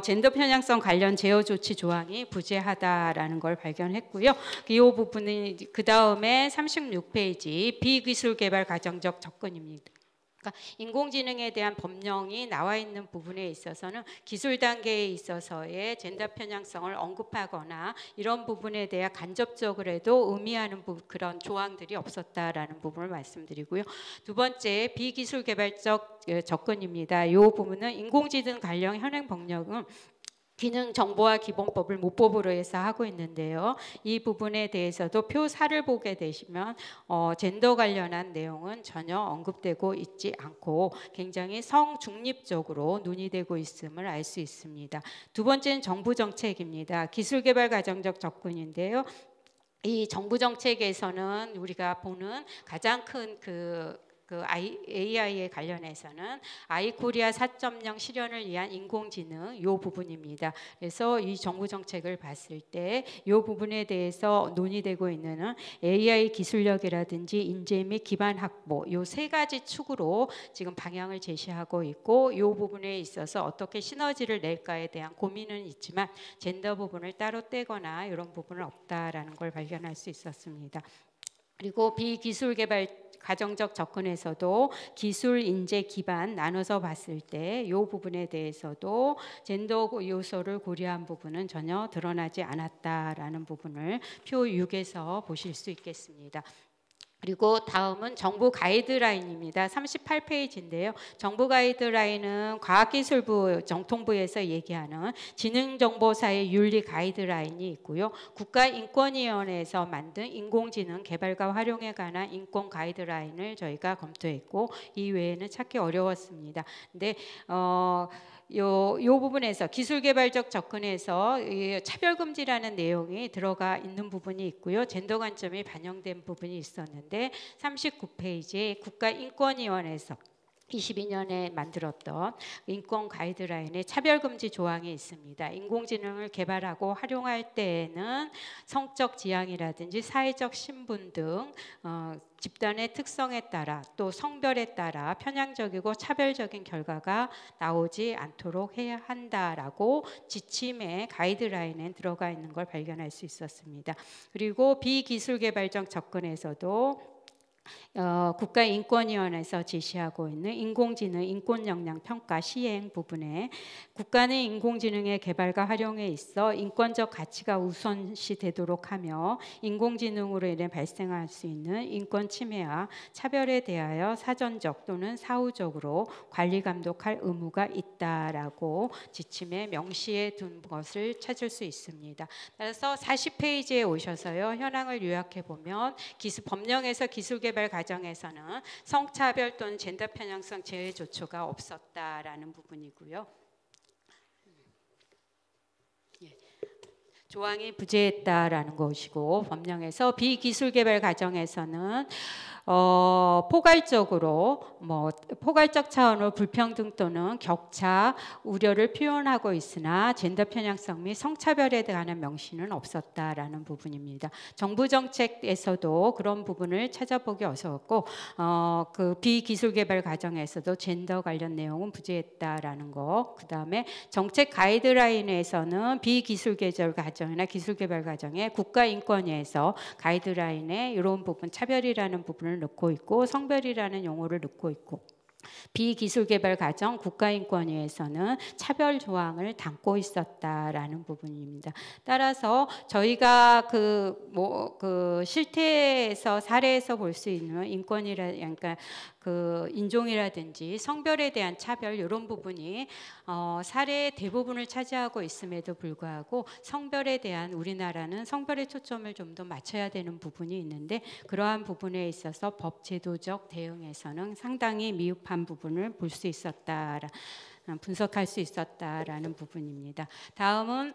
젠더 편향성 관련 제어 조치 조항이 부재하다라는 걸 발견했고요. 이 부분은 그 다음에 36페이지 비기술개발 과정적 접근입니다. 그러니까 인공지능에 대한 법령이 나와 있는 부분에 있어서는 기술 단계에 있어서의 젠더 편향성을 언급하거나 이런 부분에 대해 간접적으로도 의미하는 그런 조항들이 없었다라는 부분을 말씀드리고요. 두 번째 비기술 개발적 접근입니다. 이 부분은 인공지능 관련 현행 법령은 기능 정보화 기본법을 모법으로 해서 하고 있는데요. 이 부분에 대해서도 표 4를 보게 되시면 젠더 관련한 내용은 전혀 언급되고 있지 않고 굉장히 성중립적으로 논의되고 있음을 알 수 있습니다. 두 번째는 정부 정책입니다. 기술개발 과정적 접근인데요. 이 정부 정책에서는 우리가 보는 가장 큰 AI에 관련해서는 아이코리아 4.0 실현을 위한 인공지능 이 부분입니다. 그래서 이 정부 정책을 봤을 때 이 부분에 대해서 논의되고 있는 AI 기술력이라든지 인재 및 기반 확보 이 세 가지 축으로 지금 방향을 제시하고 있고 이 부분에 있어서 어떻게 시너지를 낼까에 대한 고민은 있지만 젠더 부분을 따로 떼거나 이런 부분은 없다라는 걸 발견할 수 있었습니다. 그리고 비기술 개발 가정적 접근에서도 기술, 인재, 기반 나눠서 봤을 때 이 부분에 대해서도 젠더 요소를 고려한 부분은 전혀 드러나지 않았다라는 부분을 표 6에서 보실 수 있겠습니다. 그리고 다음은 정부 가이드라인입니다. 38페이지인데요. 정부 가이드라인은 과학기술부 정통부에서 얘기하는 지능정보사의 윤리 가이드라인이 있고요. 국가인권위원회에서 만든 인공지능 개발과 활용에 관한 인권 가이드라인을 저희가 검토했고 이 외에는 찾기 어려웠습니다. 근데 요 부분에서 기술개발적 접근에서 차별금지라는 내용이 들어가 있는 부분이 있고요. 젠더 관점이 반영된 부분이 있었는데 39페이지에 국가인권위원회에서 22년에 만들었던 인권 가이드라인에 차별금지 조항이 있습니다. 인공지능을 개발하고 활용할 때에는 성적 지향이라든지 사회적 신분 등 집단의 특성에 따라 또 성별에 따라 편향적이고 차별적인 결과가 나오지 않도록 해야 한다라고 지침의 가이드라인에 들어가 있는 걸 발견할 수 있었습니다. 그리고 비기술개발적 접근에서도 국가인권위원회에서 제시하고 있는 인공지능 인권역량 평가 시행 부분에 국가는 인공지능의 개발과 활용에 있어 인권적 가치가 우선시되도록 하며 인공지능으로 인해 발생할 수 있는 인권 침해와 차별에 대하여 사전적 또는 사후적으로 관리 감독할 의무가 있다라고 지침에 명시해 둔 것을 찾을 수 있습니다. 따라서 40페이지에 오셔서요. 현황을 요약해 보면 법령에서 기술개발 과정에서는 성차별 또는 젠더 편향성 제외 조처가 없었다라는 부분이고요. 조항이 부재했다라는 것이고 법령에서 비기술 개발 과정에서는 포괄적 차원으로 불평등 또는 격차 우려를 표현하고 있으나 젠더 편향성 및 성차별에 대한 명시는 없었다라는 부분입니다. 정부 정책에서도 그런 부분을 찾아보기 어려웠고 그 비기술 개발 과정에서도 젠더 관련 내용은 부재했다라는 거. 그다음에 정책 가이드라인에서는 비기술 개발 과정이나 기술 개발 과정에 국가인권위에서 가이드라인에 이런 부분 차별이라는 부분을 넣고 있고 성별이라는 용어를 넣고 있고 비기술개발 과정 국가인권위에서는 차별 조항을 담고 있었다라는 부분입니다. 따라서 저희가 그 실태에서 사례에서 볼 수 있는 그러니까 그 인종이라든지 성별에 대한 차별 이런 부분이 사례의 대부분을 차지하고 있음에도 불구하고 성별에 대한 우리나라는 성별의 초점을 좀 더 맞춰야 되는 부분이 있는데 그러한 부분에 있어서 법 제도적 대응에서는 상당히 미흡한 부분을 볼 수 있었다, 분석할 수 있었다라는 부분입니다. 다음은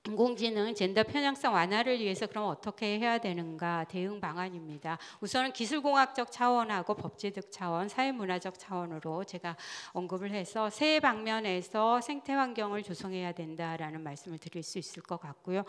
인공지능 젠더 편향성 완화를 위해서 그럼 어떻게 해야 되는가 대응 방안입니다. 우선은 기술공학적 차원하고 법제적 차원, 사회문화적 차원으로 제가 언급을 해서 세 방면에서 생태 환경을 조성해야 된다라는 말씀을 드릴 수 있을 것 같고요.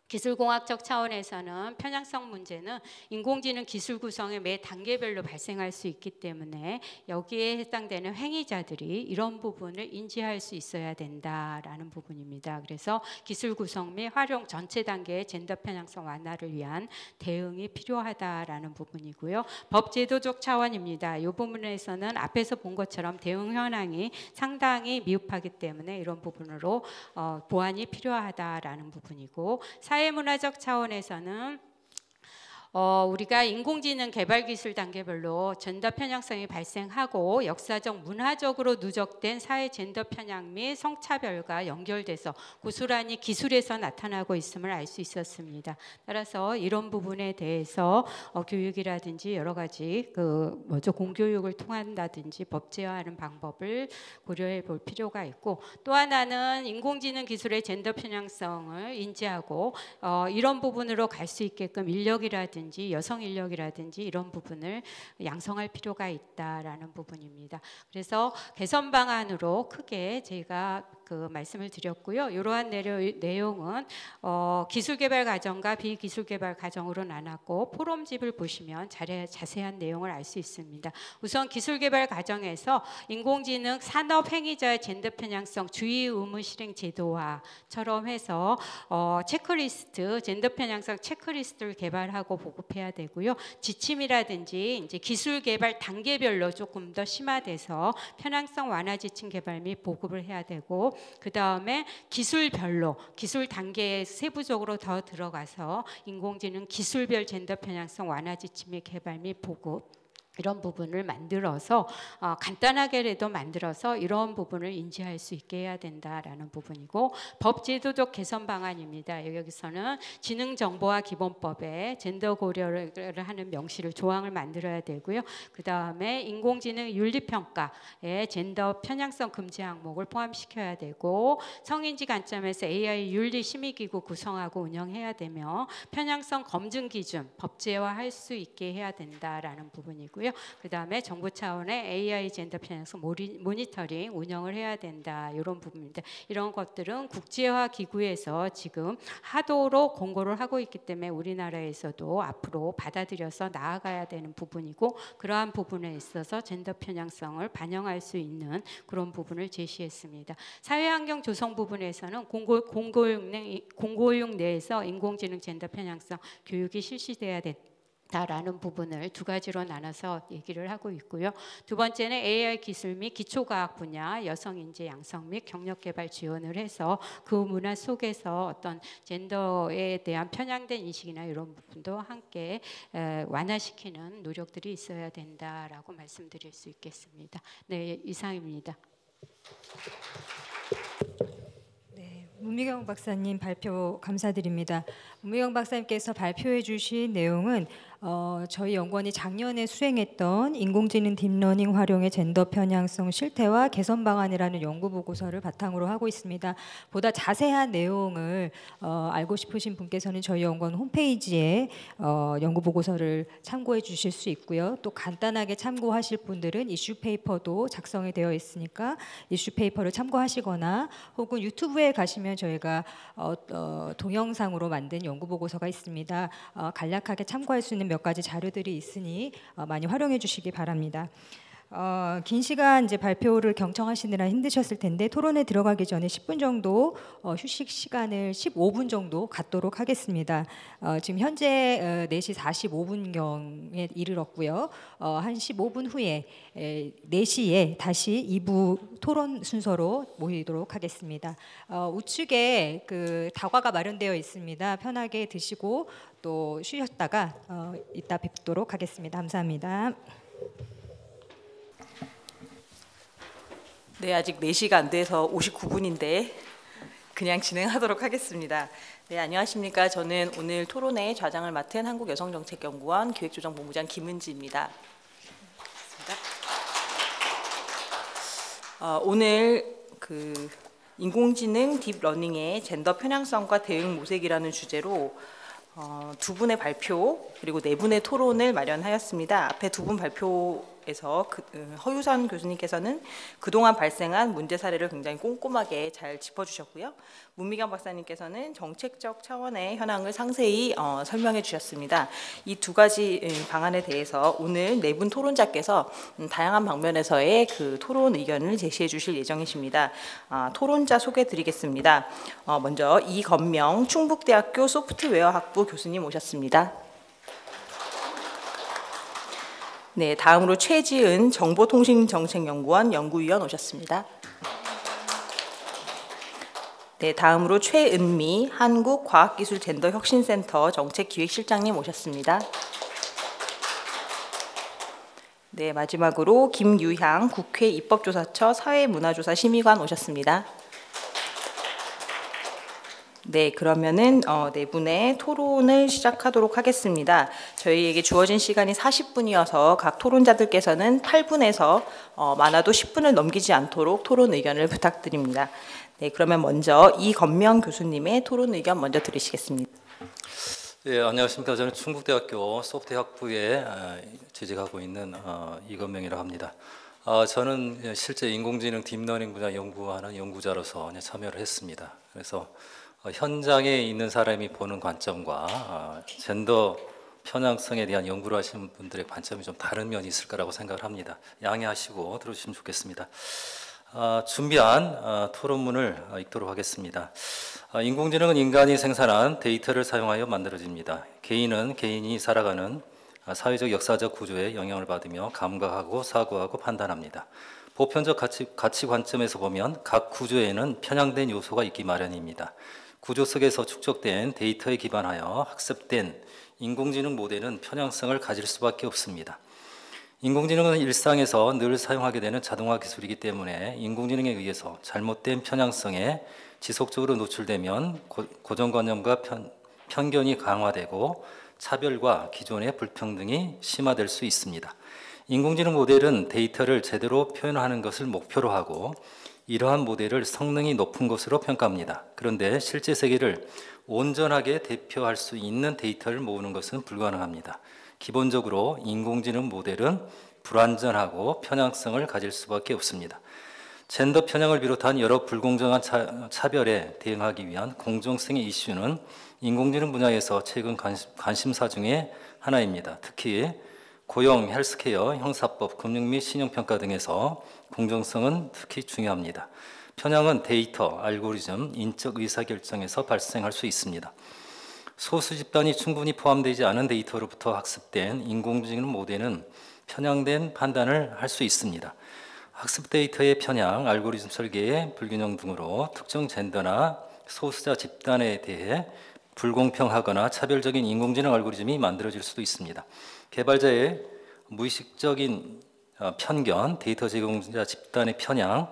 기술공학적 차원에서는 편향성 문제는 인공지능 기술 구성의 매 단계별로 발생할 수 있기 때문에 여기에 해당되는 행위자들이 이런 부분을 인지할 수 있어야 된다라는 부분입니다. 그래서 기술 구성 및 활용 전체 단계의 젠더 편향성 완화를 위한 대응이 필요하다라는 부분이고요. 법제도적 차원입니다. 이 부분에서는 앞에서 본 것처럼 대응 현황이 상당히 미흡하기 때문에 이런 부분으로 보완이 필요하다라는 부분이고 사회문화적 차원에서는 우리가 인공지능 개발 기술 단계별로 젠더 편향성이 발생하고 역사적 문화적으로 누적된 사회 젠더 편향 및 성차별과 연결돼서 고스란히 기술에서 나타나고 있음을 알 수 있었습니다. 따라서 이런 부분에 대해서 교육이라든지 여러 가지 공교육을 통한다든지 법제화하는 방법을 고려해 볼 필요가 있고, 또 하나는 인공지능 기술의 젠더 편향성을 인지하고 이런 부분으로 갈 수 있게끔 인력이라든지 여성 인력이라든지 이런 부분을 양성할 필요가 있다라는 부분입니다. 그래서 개선 방안으로 크게 제가 말씀을 드렸고요. 이러한 내용은 기술개발 과정과 비기술개발 과정으로 나눴고, 포럼집을 보시면 자세한 내용을 알 수 있습니다. 우선 기술개발 과정에서 인공지능 산업행위자의 젠더 편향성 주의 의무 실행 제도화처럼 해서 체크리스트, 젠더 편향성 체크리스트를 개발하고 보급해야 되고요. 지침이라든지 이제 기술 개발 단계별로 조금 더 심화돼서 편향성 완화 지침 개발 및 보급을 해야 되고, 그 다음에 기술별로 기술 단계에 세부적으로 더 들어가서 인공지능 기술별 젠더 편향성 완화 지침의 개발 및 보급, 이런 부분을 만들어서 간단하게라도 만들어서 이런 부분을 인지할 수 있게 해야 된다라는 부분이고, 법제도적 개선 방안입니다. 여기서는 지능정보화기본법에 젠더 고려를 하는 명시를 조항을 만들어야 되고요. 그 다음에 인공지능 윤리평가에 젠더 편향성 금지 항목을 포함시켜야 되고, 성인지 관점에서 AI 윤리심의기구 구성하고 운영해야 되며 편향성 검증 기준 법제화할 수 있게 해야 된다라는 부분이고요. 그 다음에 정부 차원의 AI 젠더 편향성 모니터링 운영을 해야 된다, 이런 부분입니다. 이런 것들은 국제화 기구에서 지금 하도록 공고를 하고 있기 때문에 우리나라에서도 앞으로 받아들여서 나아가야 되는 부분이고, 그러한 부분에 있어서 젠더 편향성을 반영할 수 있는 그런 부분을 제시했습니다. 사회환경 조성 부분에서는 공고육 내에서 인공지능 젠더 편향성 교육이 실시돼야 다라는 부분을 두 가지로 나눠서 얘기를 하고 있고요. 두 번째는 AI 기술 및 기초과학 분야 여성 인재 양성 및 경력 개발 지원을 해서 그 문화 속에서 어떤 젠더에 대한 편향된 인식이나 이런 부분도 함께 완화시키는 노력들이 있어야 된다라고 말씀드릴 수 있겠습니다. 네, 이상입니다. 문미경 박사님 발표 감사드립니다. 문미경 박사님께서 발표해 주신 내용은 저희 연구원이 작년에 수행했던 인공지능 딥러닝 활용의 젠더 편향성 실태와 개선 방안이라는 연구 보고서를 바탕으로 하고 있습니다. 보다 자세한 내용을 알고 싶으신 분께서는 저희 연구원 홈페이지에 연구 보고서를 참고해 주실 수 있고요. 또 간단하게 참고하실 분들은 이슈 페이퍼도 작성이 되어 있으니까 이슈 페이퍼를 참고하시거나, 혹은 유튜브에 가시면 저희가 동영상으로 만든 연구 보고서가 있습니다. 간략하게 참고할 수 있는 몇 가지 자료들이 있으니 많이 활용해 주시기 바랍니다. 긴 시간 이제 발표를 경청하시느라 힘드셨을 텐데, 토론에 들어가기 전에 10분 정도 휴식 시간을 15분 정도 갖도록 하겠습니다. 지금 현재 4시 45분경에 이르렀고요. 한 15분 후에 4시에 다시 2부 토론 순서로 모이도록 하겠습니다. 우측에 다과가 마련되어 있습니다. 편하게 드시고 또 쉬셨다가 이따 뵙도록 하겠습니다. 감사합니다. 네, 아직 4시가 안 돼서 59분인데 그냥 진행하도록 하겠습니다. 네, 안녕하십니까. 저는 오늘 토론회 좌장을 맡은 한국여성정책연구원 기획조정본부장 김은지입니다. 오늘 인공지능 딥러닝의 젠더 편향성과 대응 모색이라는 주제로 두 분의 발표 그리고 네 분의 토론을 마련하였습니다. 앞에 두 분 발표에서 허유선 교수님께서는 그동안 발생한 문제 사례를 굉장히 꼼꼼하게 잘 짚어주셨고요. 문미경 박사님께서는 정책적 차원의 현황을 상세히 설명해 주셨습니다. 이 두 가지 방안에 대해서 오늘 네 분 토론자께서 다양한 방면에서의 토론 의견을 제시해 주실 예정이십니다. 토론자 소개 드리겠습니다. 먼저 이건명 충북대학교 소프트웨어학부 교수님 오셨습니다. 네, 다음으로 최지은 정보통신정책연구원 연구위원 오셨습니다. 네, 다음으로 최은미 한국과학기술젠더혁신센터 정책기획실장님 오셨습니다. 네, 마지막으로 김유향 국회 입법조사처 사회문화조사심의관 오셨습니다. 네, 그러면은 네 분의 토론을 시작하도록 하겠습니다. 저희에게 주어진 시간이 40분이어서 각 토론자들께서는 8분에서 많아도 10분을 넘기지 않도록 토론 의견을 부탁드립니다. 네, 그러면 먼저 이건명 교수님의 토론 의견 먼저 들으시겠습니다. 예, 안녕하십니까. 저는 충북대학교 소프트웨어학부에 재직하고 있는 이건명이라고 합니다. 저는 실제 인공지능 딥러닝 분야 연구하는 연구자로서 참여를 했습니다. 그래서 현장에 있는 사람이 보는 관점과 젠더 편향성에 대한 연구를 하시는 분들의 관점이 좀 다른 면이 있을 거라고 생각을 합니다. 양해하시고 들어주시면 좋겠습니다. 준비한 토론문을 읽도록 하겠습니다. 인공지능은 인간이 생산한 데이터를 사용하여 만들어집니다. 개인은 개인이 살아가는 사회적 역사적 구조에 영향을 받으며 감각하고 사고하고 판단합니다. 보편적 가치 관점에서 보면 각 구조에는 편향된 요소가 있기 마련입니다. 구조 속에서 축적된 데이터에 기반하여 학습된 인공지능 모델은 편향성을 가질 수밖에 없습니다. 인공지능은 일상에서 늘 사용하게 되는 자동화 기술이기 때문에 인공지능에 의해서 잘못된 편향성에 지속적으로 노출되면 고정관념과 편견이 강화되고 차별과 기존의 불평등이 심화될 수 있습니다. 인공지능 모델은 데이터를 제대로 표현하는 것을 목표로 하고 이러한 모델을 성능이 높은 것으로 평가합니다. 그런데 실제 세계를 온전하게 대표할 수 있는 데이터를 모으는 것은 불가능합니다. 기본적으로 인공지능 모델은 불완전하고 편향성을 가질 수밖에 없습니다. 젠더 편향을 비롯한 여러 불공정한 차별에 대응하기 위한 공정성의 이슈는 인공지능 분야에서 최근 관심사 중에 하나입니다. 특히 고용, 헬스케어, 형사법, 금융 및 신용평가 등에서 공정성은 특히 중요합니다. 편향은 데이터, 알고리즘, 인적 의사결정에서 발생할 수 있습니다. 소수 집단이 충분히 포함되지 않은 데이터로부터 학습된 인공지능 모델은 편향된 판단을 할 수 있습니다. 학습 데이터의 편향, 알고리즘 설계의 불균형 등으로 특정 젠더나 소수자 집단에 대해 불공평하거나 차별적인 인공지능 알고리즘이 만들어질 수도 있습니다. 개발자의 무의식적인 편견, 데이터 제공자 집단의 편향,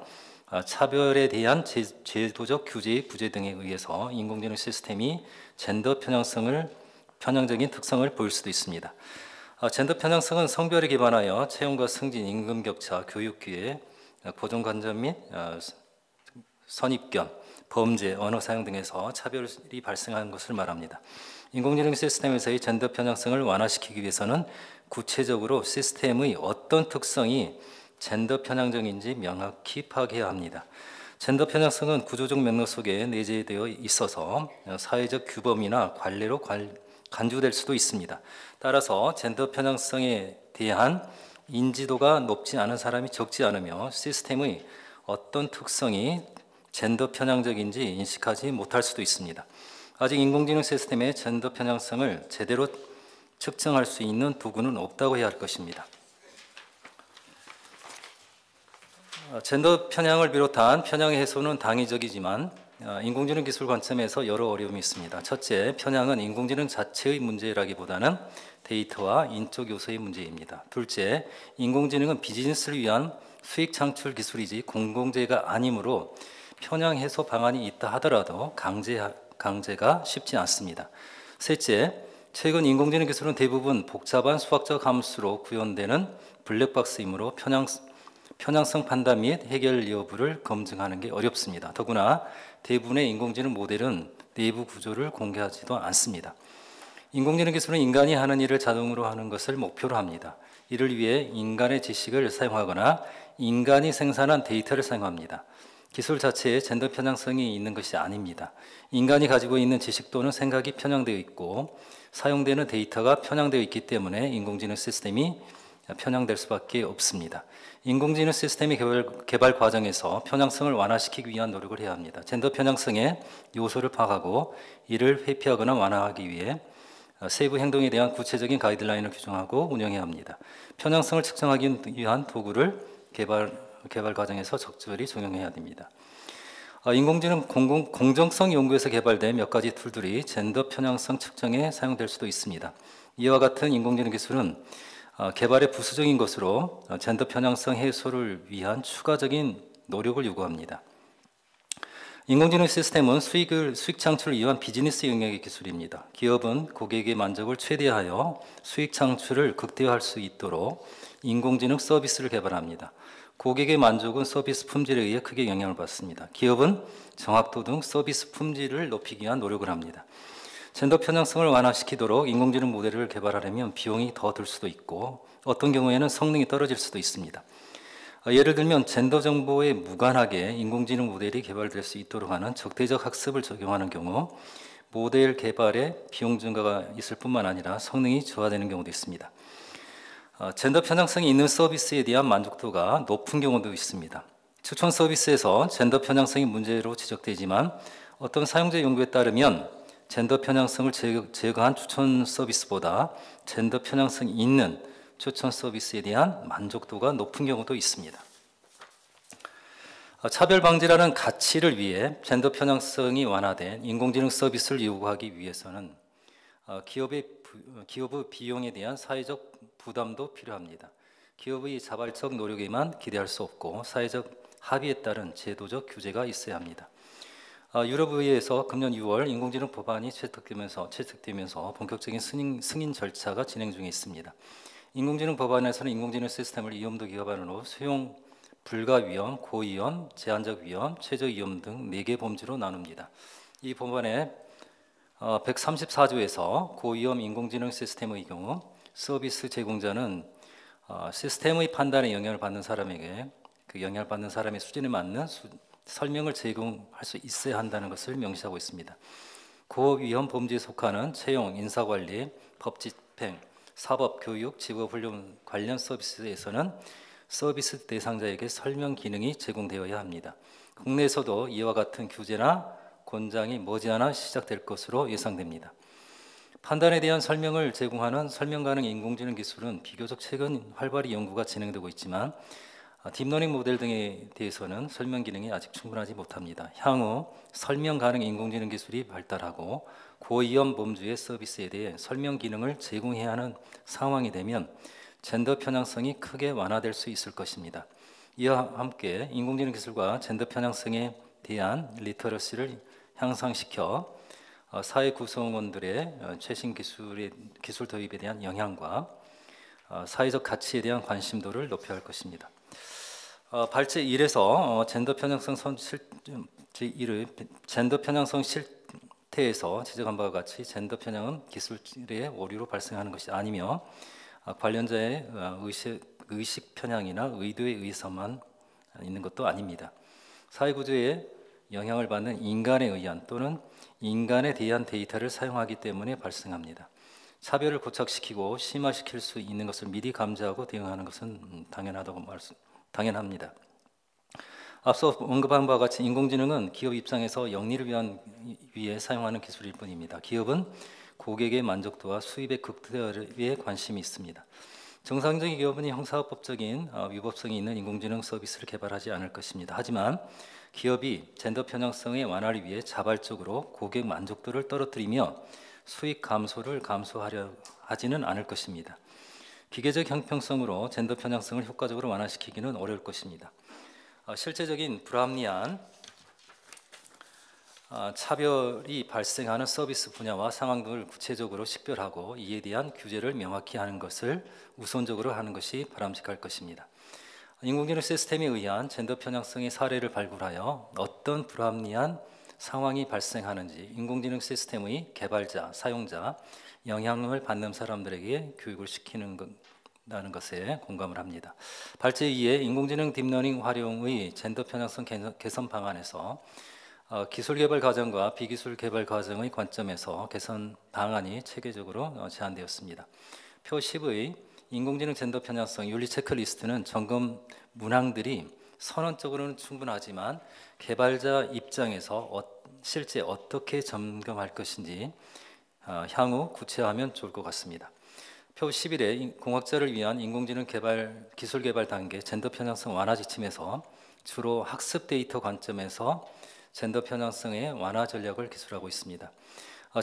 차별에 대한 제도적 규제의 부재 등에 의해서 인공지능 시스템이 젠더 편향적인 특성을 보일 수도 있습니다. 젠더 편향성은 성별에 기반하여 채용과 승진, 임금 격차, 교육 기회, 고정관점 및 선입견, 범죄, 언어 사용 등에서 차별이 발생하는 것을 말합니다. 인공지능 시스템에서의 젠더 편향성을 완화시키기 위해서는 구체적으로 시스템의 어떤 특성이 젠더 편향적인지 명확히 파악해야 합니다. 젠더 편향성은 구조적 맥락 속에 내재되어 있어서 사회적 규범이나 관례로 간주될 수도 있습니다. 따라서 젠더 편향성에 대한 인지도가 높지 않은 사람이 적지 않으며 시스템의 어떤 특성이 젠더 편향적인지 인식하지 못할 수도 있습니다. 아직 인공지능 시스템의 젠더 편향성을 제대로 측정할 수 있는 도구는 없다고 해야 할 것입니다. 젠더 편향을 비롯한 편향의 해소는 당위적이지만 인공지능 기술 관점에서 여러 어려움이 있습니다. 첫째, 편향은 인공지능 자체의 문제라기보다는 데이터와 인적 요소의 문제입니다. 둘째, 인공지능은 비즈니스를 위한 수익 창출 기술이지 공공재가 아니므로 편향 해소 방안이 있다 하더라도 강제가 쉽지 않습니다. 셋째, 최근 인공지능 기술은 대부분 복잡한 수학적 함수로 구현되는 블랙박스이므로 편향성 판단 및 해결 여부를 검증하는 게 어렵습니다. 더구나 대부분의 인공지능 모델은 내부 구조를 공개하지도 않습니다. 인공지능 기술은 인간이 하는 일을 자동으로 하는 것을 목표로 합니다. 이를 위해 인간의 지식을 사용하거나 인간이 생산한 데이터를 사용합니다. 기술 자체에 젠더 편향성이 있는 것이 아닙니다. 인간이 가지고 있는 지식 또는 생각이 편향되어 있고 사용되는 데이터가 편향되어 있기 때문에 인공지능 시스템이 편향될 수밖에 없습니다. 인공지능 시스템의 개발 과정에서 편향성을 완화시키기 위한 노력을 해야 합니다. 젠더 편향성의 요소를 파악하고 이를 회피하거나 완화하기 위해 세부 행동에 대한 구체적인 가이드라인을 규정하고 운영해야 합니다. 편향성을 측정하기 위한 도구를 개발 과정에서 적절히 적용해야 됩니다. 인공지능 공정성 연구에서 개발된 몇 가지 툴들이 젠더 편향성 측정에 사용될 수도 있습니다. 이와 같은 인공지능 기술은 개발의 부수적인 것으로 젠더 편향성 해소를 위한 추가적인 노력을 요구합니다. 인공지능 시스템은 수익 창출을 위한 비즈니스 영역의 기술입니다. 기업은 고객의 만족을 최대하여 수익 창출을 극대화할 수 있도록 인공지능 서비스를 개발합니다. 고객의 만족은 서비스 품질에 의해 크게 영향을 받습니다. 기업은 정확도 등 서비스 품질을 높이기 위한 노력을 합니다. 젠더 편향성을 완화시키도록 인공지능 모델을 개발하려면 비용이 더 들 수도 있고 어떤 경우에는 성능이 떨어질 수도 있습니다. 예를 들면 젠더 정보에 무관하게 인공지능 모델이 개발될 수 있도록 하는 적대적 학습을 적용하는 경우 모델 개발에 비용 증가가 있을 뿐만 아니라 성능이 저하되는 경우도 있습니다. 젠더 편향성이 있는 서비스에 대한 만족도가 높은 경우도 있습니다. 추천 서비스에서 젠더 편향성이 문제로 지적되지만 어떤 사용자 연구에 따르면 젠더 편향성을 제거한 추천 서비스보다 젠더 편향성이 있는 추천 서비스에 대한 만족도가 높은 경우도 있습니다. 차별 방지라는 가치를 위해 젠더 편향성이 완화된 인공지능 서비스를 요구하기 위해서는 기업의 비용에 대한 사회적 부담도 필요합니다. 기업의 자발적 노력에만 기대할 수 없고 사회적 합의에 따른 제도적 규제가 있어야 합니다. 유럽의회에서 금년 6월 인공지능 법안이 채택되면서 본격적인 승인 절차가 진행 중에 있습니다. 인공지능 법안에서는 인공지능 시스템을 위험도 기업안으로 수용 불가 위험, 고위험, 제한적 위험, 최저 위험 등 4개 범주로 나눕니다. 이 법안의 134조에서 고위험 인공지능 시스템의 경우 서비스 제공자는 시스템의 판단에 영향을 받는 사람에게 그 영향을 받는 사람의 수준에 맞는 설명을 제공할 수 있어야 한다는 것을 명시하고 있습니다. 고위험 범죄에 속하는 채용, 인사관리, 법집행, 사법, 교육, 직업훈련 관련 서비스에서는 서비스 대상자에게 설명 기능이 제공되어야 합니다. 국내에서도 이와 같은 규제나 권장이 머지않아 시작될 것으로 예상됩니다. 판단에 대한 설명을 제공하는 설명 가능 인공지능 기술은 비교적 최근 활발히 연구가 진행되고 있지만 딥러닝 모델 등에 대해서는 설명 기능이 아직 충분하지 못합니다. 향후 설명 가능 인공지능 기술이 발달하고 고위험 범주의 서비스에 대해 설명 기능을 제공해야 하는 상황이 되면 젠더 편향성이 크게 완화될 수 있을 것입니다. 이와 함께 인공지능 기술과 젠더 편향성에 대한 리터러시를 향상시켜 사회 구성원들의 최신 기술 도입에 대한 영향과 사회적 가치에 대한 관심도를 높여야 할 것입니다. 발제 1에서 젠더 편향성 실태에서 지적한 바와 같이 젠더 편향은 기술의 오류로 발생하는 것이 아니며 관련자의 의식 편향이나 의도에 의해서만 있는 것도 아닙니다. 사회 구조에 영향을 받는 인간에 의한 또는 인간에 대한 데이터를 사용하기 때문에 발생합니다. 차별을 고착시키고 심화시킬 수 있는 것을 미리 감지하고 대응하는 것은 당연합니다. 앞서 언급한 바와 같이 인공지능은 기업 입장에서 영리를 위해 사용하는 기술일 뿐입니다. 기업은 고객의 만족도와 수입의 극대화에 관심이 있습니다. 정상적인 기업은 형사법적인 위법성이 있는 인공지능 서비스를 개발하지 않을 것입니다. 하지만 기업이 젠더 편향성의 완화를 위해 자발적으로 고객 만족도를 떨어뜨리며 수익 감소를 감수하려 하지는 않을 것입니다. 기계적 형평성으로 젠더 편향성을 효과적으로 완화시키기는 어려울 것입니다. 실제적인 불합리한 차별이 발생하는 서비스 분야와 상황 등을 구체적으로 식별하고 이에 대한 규제를 명확히 하는 것을 우선적으로 하는 것이 바람직할 것입니다. 인공지능 시스템에 의한 젠더 편향성의 사례를 발굴하여 어떤 불합리한 상황이 발생하는지 인공지능 시스템의 개발자, 사용자, 영향을 받는 사람들에게 교육을 시키는 것에 공감을 합니다. 발제 2에 인공지능 딥러닝 활용의 젠더 편향성 개선 방안에서 기술 개발 과정과 비기술 개발 과정의 관점에서 개선 방안이 체계적으로 제안되었습니다. 표 10의 인공지능 젠더 편향성 윤리 체크리스트는 점검 문항들이 선언적으로는 충분하지만 개발자 입장에서 실제 어떻게 점검할 것인지 향후 구체화하면 좋을 것 같습니다. 표 11에 공학자를 위한 인공지능 기술 개발 단계 젠더 편향성 완화 지침에서 주로 학습 데이터 관점에서 젠더 편향성의 완화 전략을 기술하고 있습니다.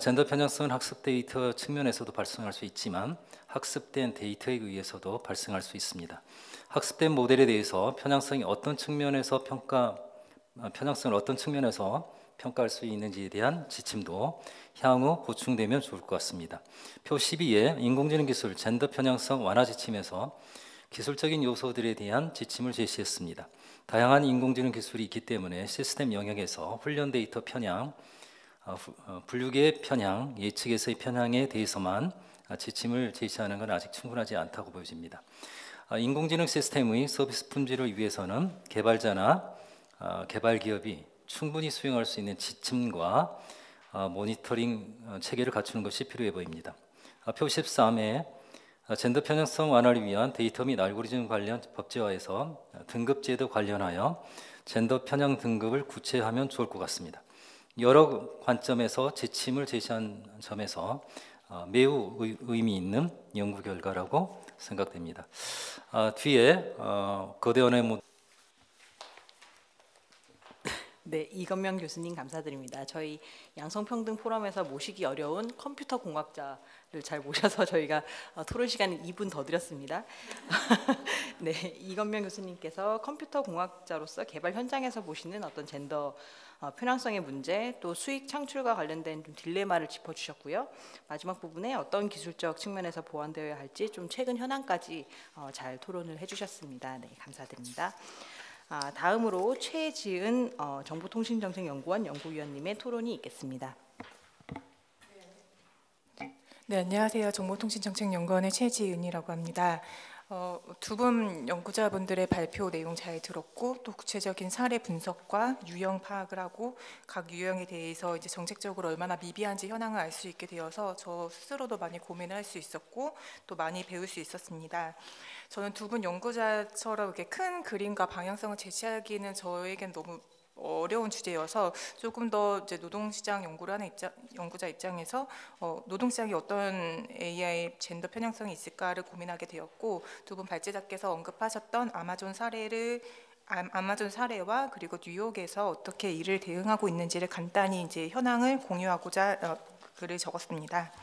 젠더 편향성은 학습 데이터 측면에서도 발생할 수 있지만 학습된 데이터에 의해서도 발생할 수 있습니다. 학습된 모델에 대해서 편향성을 어떤 측면에서 평가할 수 있는지에 대한 지침도 향후 보충되면 좋을 것 같습니다. 표 12에 인공지능 기술 젠더 편향성 완화 지침에서 기술적인 요소들에 대한 지침을 제시했습니다. 다양한 인공지능 기술이 있기 때문에 시스템 영역에서 훈련 데이터 편향, 분류계의 편향, 예측에서의 편향에 대해서만 지침을 제시하는 건 아직 충분하지 않다고 보여집니다. 인공지능 시스템의 서비스 품질을 위해서는 개발자나 개발 기업이 충분히 수행할 수 있는 지침과 모니터링 체계를 갖추는 것이 필요해 보입니다. 표 13에 젠더 편향성 완화를 위한 데이터 및 알고리즘 관련 법제화에서 등급제도 관련하여 젠더 편향 등급을 구체화하면 좋을 것 같습니다. 여러 관점에서 지침을 제시한 점에서 매우 의미 있는 연구 결과라고 생각됩니다. 뒤에 거대원의 네, 이건명 교수님 감사드립니다. 저희 양성평등 포럼에서 모시기 어려운 컴퓨터 공학자를 잘 모셔서 저희가 토론 시간을 2분 더 드렸습니다. 네, 이건명 교수님께서 컴퓨터 공학자로서 개발 현장에서 보시는 어떤 젠더 편향성의 문제, 또 수익 창출과 관련된 좀 딜레마를 짚어주셨고요. 마지막 부분에 어떤 기술적 측면에서 보완되어야 할지 좀 최근 현황까지 잘 토론을 해주셨습니다. 네, 감사드립니다. 다음으로 최지은 정보통신정책연구원 연구위원님의 토론이 있겠습니다. 네, 안녕하세요. 정보통신정책연구원의 최지은이라고 합니다. 두 분 연구자분들의 발표 내용 잘 들었고 또 구체적인 사례 분석과 유형 파악을 하고 각 유형에 대해서 이제 정책적으로 얼마나 미비한지 현황을 알 수 있게 되어서 저 스스로도 많이 고민을 할 수 있었고 또 많이 배울 수 있었습니다. 저는 두 분 연구자처럼 이렇게 큰 그림과 방향성을 제시하기는 저에겐 너무 어려운 주제여서 조금 더 이제 노동시장 연구를 하는 연구자 입장에서 노동시장이 어떤 AI 젠더 편향성이 있을까를 고민하게 되었고 두 분 발제자께서 언급하셨던 아마존 사례와 그리고 뉴욕에서 어떻게 이를 대응하고 있는지를 간단히 이제 현황을 공유하고자 글을 적었습니다.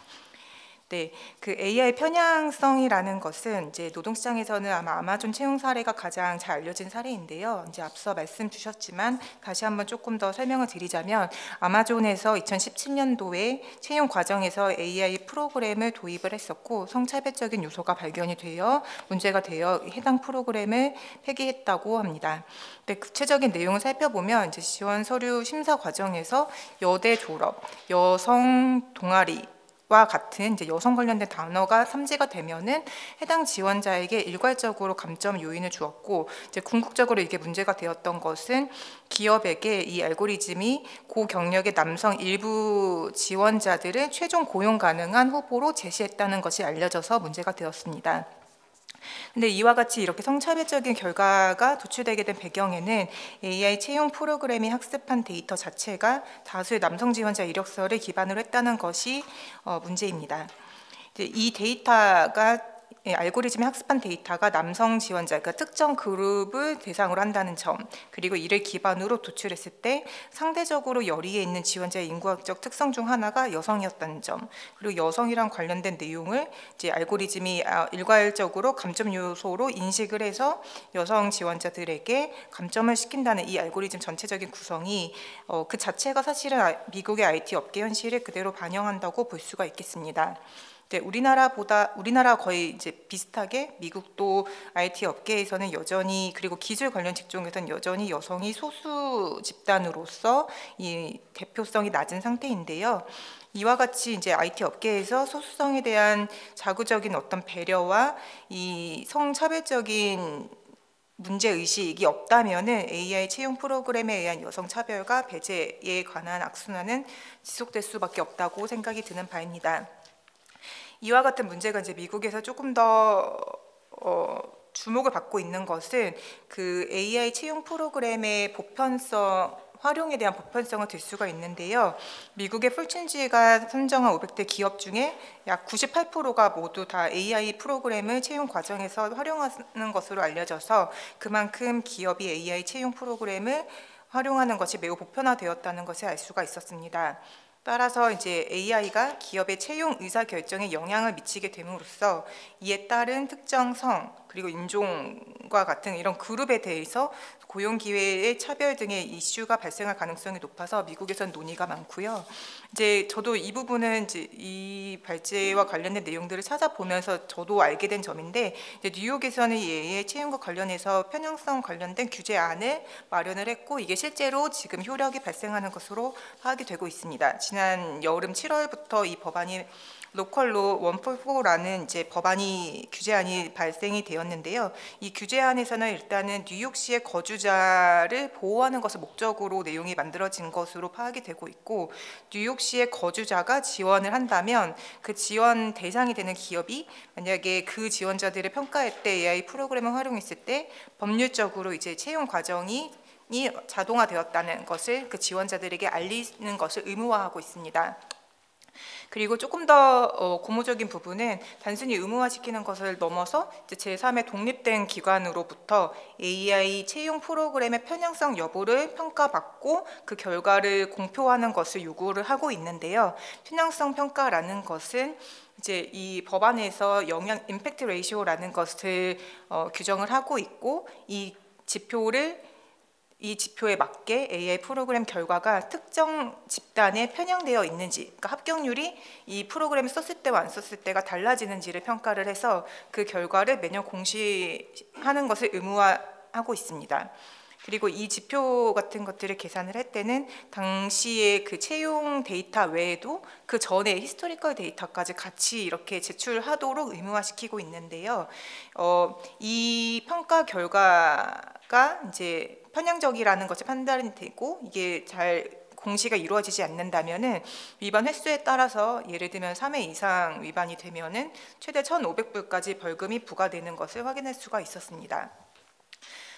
네, 그 AI 편향성이라는 것은 이제 노동시장에서는 아마 아마존 채용 사례가 가장 잘 알려진 사례인데요. 이제 앞서 말씀 주셨지만 다시 한번 조금 더 설명을 드리자면 아마존에서 2017년도에 채용 과정에서 AI 프로그램을 도입을 했었고 성차별적인 요소가 발견이 되어 문제가 되어 해당 프로그램을 폐기했다고 합니다. 네, 구체적인 내용을 살펴보면 이제 지원 서류 심사 과정에서 여대 졸업, 여성 동아리 와 같은 이제 여성 관련된 단어가 삼지가 되면은 해당 지원자에게 일괄적으로 감점 요인을 주었고 이제 궁극적으로 이게 문제가 되었던 것은 기업에게 이 알고리즘이 고경력의 남성 일부 지원자들을 최종 고용 가능한 후보로 제시했다는 것이 알려져서 문제가 되었습니다. 근데 이와 같이 이렇게 성차별적인 결과가 도출되게 된 배경에는 AI 채용 프로그램이 학습한 데이터 자체가 다수의 남성 지원자 이력서를 기반으로 했다는 것이 문제입니다. 이 데이터가 알고리즘이 학습한 데이터가 남성 지원자, 그러니까 특정 그룹을 대상으로 한다는 점, 그리고 이를 기반으로 도출했을 때 상대적으로 열의에 있는 지원자의 인구학적 특성 중 하나가 여성이었다는 점, 그리고 여성이랑 관련된 내용을 이제 알고리즘이 일괄적으로 감점 요소로 인식을 해서 여성 지원자들에게 감점을 시킨다는 이 알고리즘 전체적인 구성이 그 자체가 사실은 미국의 IT 업계 현실을 그대로 반영한다고 볼 수가 있겠습니다. 네, 우리나라 거의 이제 비슷하게 미국도 IT 업계에서는 여전히 그리고 기술 관련 직종에서는 여전히 여성이 소수 집단으로서 이 대표성이 낮은 상태인데요. 이와 같이 이제 IT 업계에서 소수성에 대한 자구적인 어떤 배려와 이 성차별적인 문제 의식이 없다면은 AI 채용 프로그램에 의한 여성 차별과 배제에 관한 악순환은 지속될 수밖에 없다고 생각이 드는 바입니다. 이와 같은 문제가 이제 미국에서 조금 더 주목을 받고 있는 것은 그 AI 채용 프로그램의 보편성 활용에 대한 보편성을 들 수가 있는데요. 미국의 풀친지가 선정한 500대 기업 중에 약 98%가 모두 다 AI 프로그램을 채용 과정에서 활용하는 것으로 알려져서 그만큼 기업이 AI 채용 프로그램을 활용하는 것이 매우 보편화되었다는 것을 알 수가 있었습니다. 따라서 이제 AI가 기업의 채용 의사 결정에 영향을 미치게 됨으로써 이에 따른 특정성 그리고 인종과 같은 이런 그룹에 대해서 고용 기회의 차별 등의 이슈가 발생할 가능성이 높아서 미국에선 논의가 많고요. 이제 저도 이 부분은 이제 이 발제와 관련된 내용들을 찾아보면서 저도 알게 된 점인데, 이제 뉴욕에서는 이 AI 채용과 관련해서 편향성 관련된 규제안을 마련을 했고, 이게 실제로 지금 효력이 발생하는 것으로 파악이 되고 있습니다. 지난 여름 7월부터 이 법안이 로컬로 144라는 이제 법안이 규제안이 발생이 되었는데요. 이 규제안에서는 일단은 뉴욕시의 거주자를 보호하는 것을 목적으로 내용이 만들어진 것으로 파악이 되고 있고, 뉴욕시의 거주자가 지원을 한다면 그 지원 대상이 되는 기업이 만약에 그 지원자들을 평가할 때 AI 프로그램을 활용했을 때 법률적으로 이제 채용 과정이 자동화되었다는 것을 그 지원자들에게 알리는 것을 의무화하고 있습니다. 그리고 조금 더 고무적인 부분은 단순히 의무화시키는 것을 넘어서 제3의 독립된 기관으로부터 AI 채용 프로그램의 편향성 여부를 평가받고 그 결과를 공표하는 것을 요구를 하고 있는데요. 편향성 평가라는 것은 이제 이 법안에서 영향 임팩트 레이시오라는 것을 규정을 하고 있고, 이 지표에 맞게 AI 프로그램 결과가 특정 집단에 편향되어 있는지, 그러니까 합격률이 이 프로그램을 썼을 때와 안 썼을 때가 달라지는지를 평가를 해서 그 결과를 매년 공시하는 것을 의무화하고 있습니다. 그리고 이 지표 같은 것들을 계산을 할 때는 당시의 그 채용 데이터 외에도 그 전에 히스토리컬 데이터까지 같이 이렇게 제출하도록 의무화시키고 있는데요. 이 평가 결과가 이제 편향적이라는 것이 판단이 되고 이게 잘 공시가 이루어지지 않는다면은 위반 횟수에 따라서 예를 들면 3회 이상 위반이 되면은 최대 1,500불까지 벌금이 부과되는 것을 확인할 수가 있었습니다.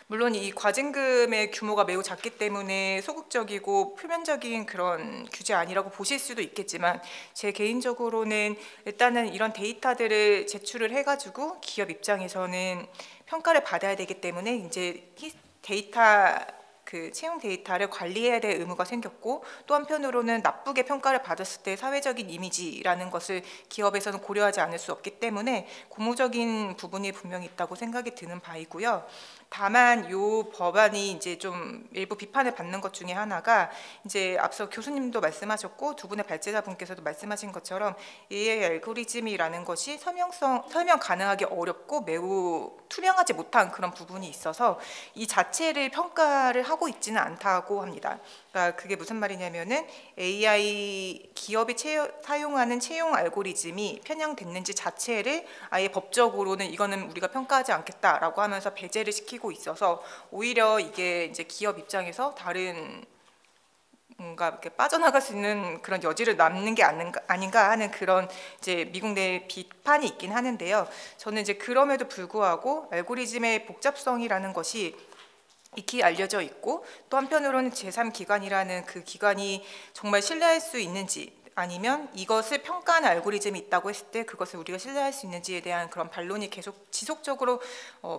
물론 이 과징금의 규모가 매우 작기 때문에 소극적이고 표면적인 그런 규제 아니라고 보실 수도 있겠지만, 제 개인적으로는 일단은 이런 데이터들을 제출을 해가지고 기업 입장에서는 평가를 받아야 되기 때문에 이제 그 채용 데이터를 관리해야 될 의무가 생겼고, 또 한편으로는 나쁘게 평가를 받았을 때 사회적인 이미지라는 것을 기업에서는 고려하지 않을 수 없기 때문에 고무적인 부분이 분명히 있다고 생각이 드는 바이고요. 다만 이 법안이 이제 좀 일부 비판을 받는 것 중에 하나가, 이제 앞서 교수님도 말씀하셨고 두 분의 발제자분께서도 말씀하신 것처럼 AI 알고리즘이라는 것이 설명 가능하기 어렵고 매우 투명하지 못한 그런 부분이 있어서 이 자체를 평가를 하고 있지는 않다고 합니다. 그러니까 그게 무슨 말이냐면은 AI 기업이 사용하는 채용 알고리즘이 편향됐는지 자체를 아예 법적으로는 이거는 우리가 평가하지 않겠다라고 하면서 배제를 시키고 있어서 오히려 이게 이제 기업 입장에서 다른 뭔가 이렇게 빠져나갈 수 있는 그런 여지를 남는 게 아닌가 하는 그런 이제 미국 내 비판이 있긴 하는데요. 저는 이제 그럼에도 불구하고 알고리즘의 복잡성이라는 것이 익히 알려져 있고, 또 한편으로는 제3기관이라는 그 기관이 정말 신뢰할 수 있는지, 아니면 이것을 평가하는 알고리즘이 있다고 했을 때 그것을 우리가 신뢰할 수 있는지에 대한 그런 반론이 계속 지속적으로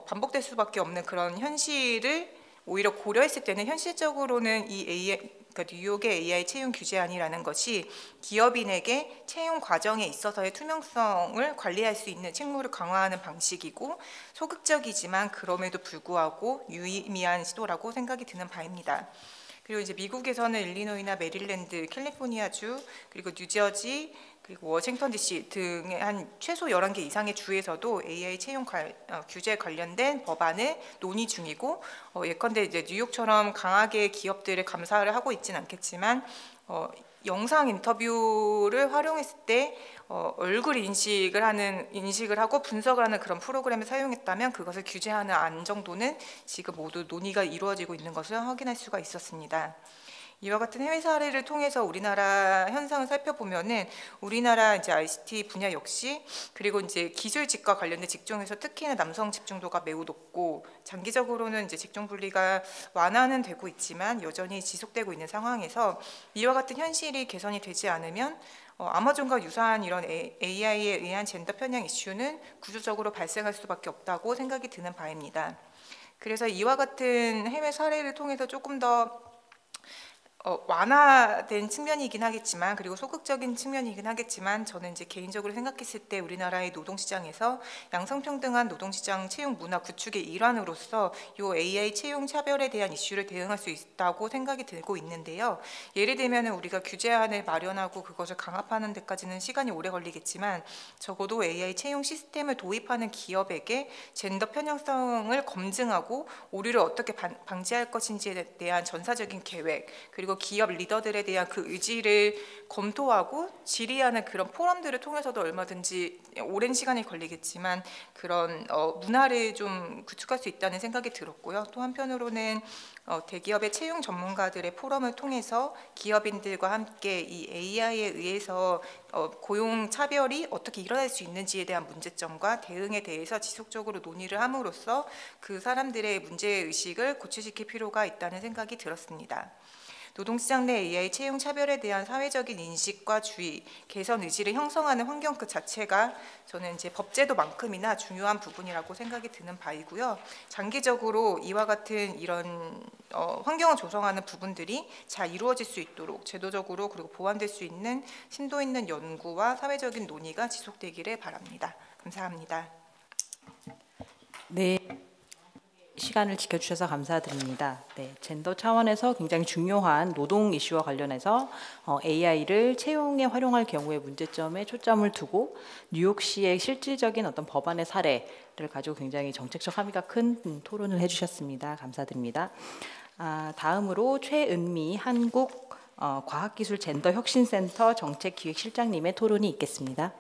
반복될 수밖에 없는 그런 현실을 오히려 고려했을 때는 현실적으로는 이 AI, 그러니까 뉴욕의 AI 채용 규제안이라는 것이 기업인에게 채용 과정에 있어서의 투명성을 관리할 수 있는 책무를 강화하는 방식이고, 소극적이지만 그럼에도 불구하고 유의미한 시도라고 생각이 드는 바입니다. 그리고 이제 미국에서는 일리노이나 메릴랜드, 캘리포니아주, 그리고 뉴저지, 그리고 워싱턴 DC 등의 한 최소 11개 이상의 주에서도 AI 채용 규제 관련된 법안을 논의 중이고, 예컨대 이제 뉴욕처럼 강하게 기업들을 감사를 하고 있지는 않겠지만 영상 인터뷰를 활용했을 때 얼굴 인식을 하고 분석을 하는 그런 프로그램을 사용했다면 그것을 규제하는 안 정도는 지금 모두 논의가 이루어지고 있는 것을 확인할 수가 있었습니다. 이와 같은 해외 사례를 통해서 우리나라 현상을 살펴보면은 우리나라 이제 ICT 분야 역시, 그리고 이제 기술직과 관련된 직종에서 특히나 남성 집중도가 매우 높고, 장기적으로는 이제 직종 분리가 완화는 되고 있지만 여전히 지속되고 있는 상황에서 이와 같은 현실이 개선이 되지 않으면 아마존과 유사한 이런 AI에 의한 젠더 편향 이슈는 구조적으로 발생할 수밖에 없다고 생각이 드는 바입니다. 그래서 이와 같은 해외 사례를 통해서 조금 더 완화된 측면이긴 하겠지만, 그리고 소극적인 측면이긴 하겠지만, 저는 이제 개인적으로 생각했을 때 우리나라의 노동시장에서 양성평등한 노동시장 채용 문화 구축의 일환으로서 이 AI 채용 차별에 대한 이슈를 대응할 수 있다고 생각이 들고 있는데요. 예를 들면 우리가 규제안을 마련하고 그것을 강압하는 데까지는 시간이 오래 걸리겠지만, 적어도 AI 채용 시스템을 도입하는 기업에게 젠더 편향성을 검증하고 오류를 어떻게 방지할 것인지에 대한 전사적인 계획, 그리고 기업 리더들에 대한 그 의지를 검토하고 질의하는 그런 포럼들을 통해서도 얼마든지 오랜 시간이 걸리겠지만 그런 문화를 좀 구축할 수 있다는 생각이 들었고요. 또 한편으로는 대기업의 채용 전문가들의 포럼을 통해서 기업인들과 함께 이 AI에 의해서 고용 차별이 어떻게 일어날 수 있는지에 대한 문제점과 대응에 대해서 지속적으로 논의를 함으로써 그 사람들의 문제의식을 고취시킬 필요가 있다는 생각이 들었습니다. 노동시장 내 AI 채용 차별에 대한 사회적인 인식과 주의, 개선 의지를 형성하는 환경 그 자체가 저는 이제 법제도만큼이나 중요한 부분이라고 생각이 드는 바이고요. 장기적으로 이와 같은 이런 환경을 조성하는 부분들이 잘 이루어질 수 있도록 제도적으로 그리고 보완될 수 있는 심도 있는 연구와 사회적인 논의가 지속되기를 바랍니다. 감사합니다. 네. 시간을 지켜주셔서 감사드립니다. 네, 젠더 차원에서 굉장히 중요한 노동 이슈와 관련해서 AI를 채용에 활용할 경우의 문제점에 초점을 두고 뉴욕시의 실질적인 어떤 법안의 사례를 가지고 굉장히 정책적 함의가 큰 토론을 해주셨습니다. 감사드립니다. 다음으로 최은미 한국과학기술 젠더혁신센터 정책기획실장님의 토론이 있겠습니다.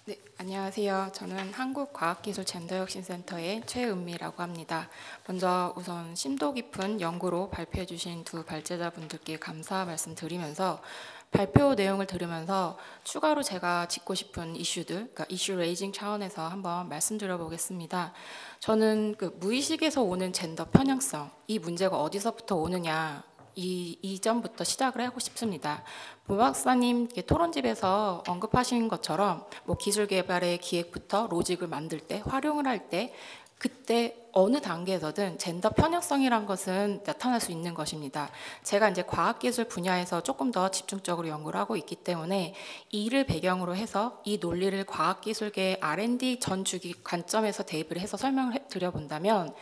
네, 안녕하세요. 저는 한국과학기술젠더혁신센터의 최은미라고 합니다. 먼저 우선 심도 깊은 연구로 발표해 주신 두 발제자분들께 감사 말씀드리면서 발표 내용을 들으면서 추가로 제가 짚고 싶은 이슈들, 그러니까 이슈 레이징 차원에서 한번 말씀드려 보겠습니다. 저는 그 무의식에서 오는 젠더 편향성, 이 문제가 어디서부터 오느냐, 이 점부터 시작을 하고 싶습니다. 보 박사님 토론집에서 언급하신 것처럼 뭐 기술 개발의 기획부터 로직을 만들 때, 활용을 할 때 그때 어느 단계에서든 젠더 편향성이란 것은 나타날 수 있는 것입니다. 제가 이제 과학기술 분야에서 조금 더 집중적으로 연구를 하고 있기 때문에 이를 배경으로 해서 이 논리를 과학기술계 R&D 전 주기 관점에서 대입을 해서 설명을 드려본다면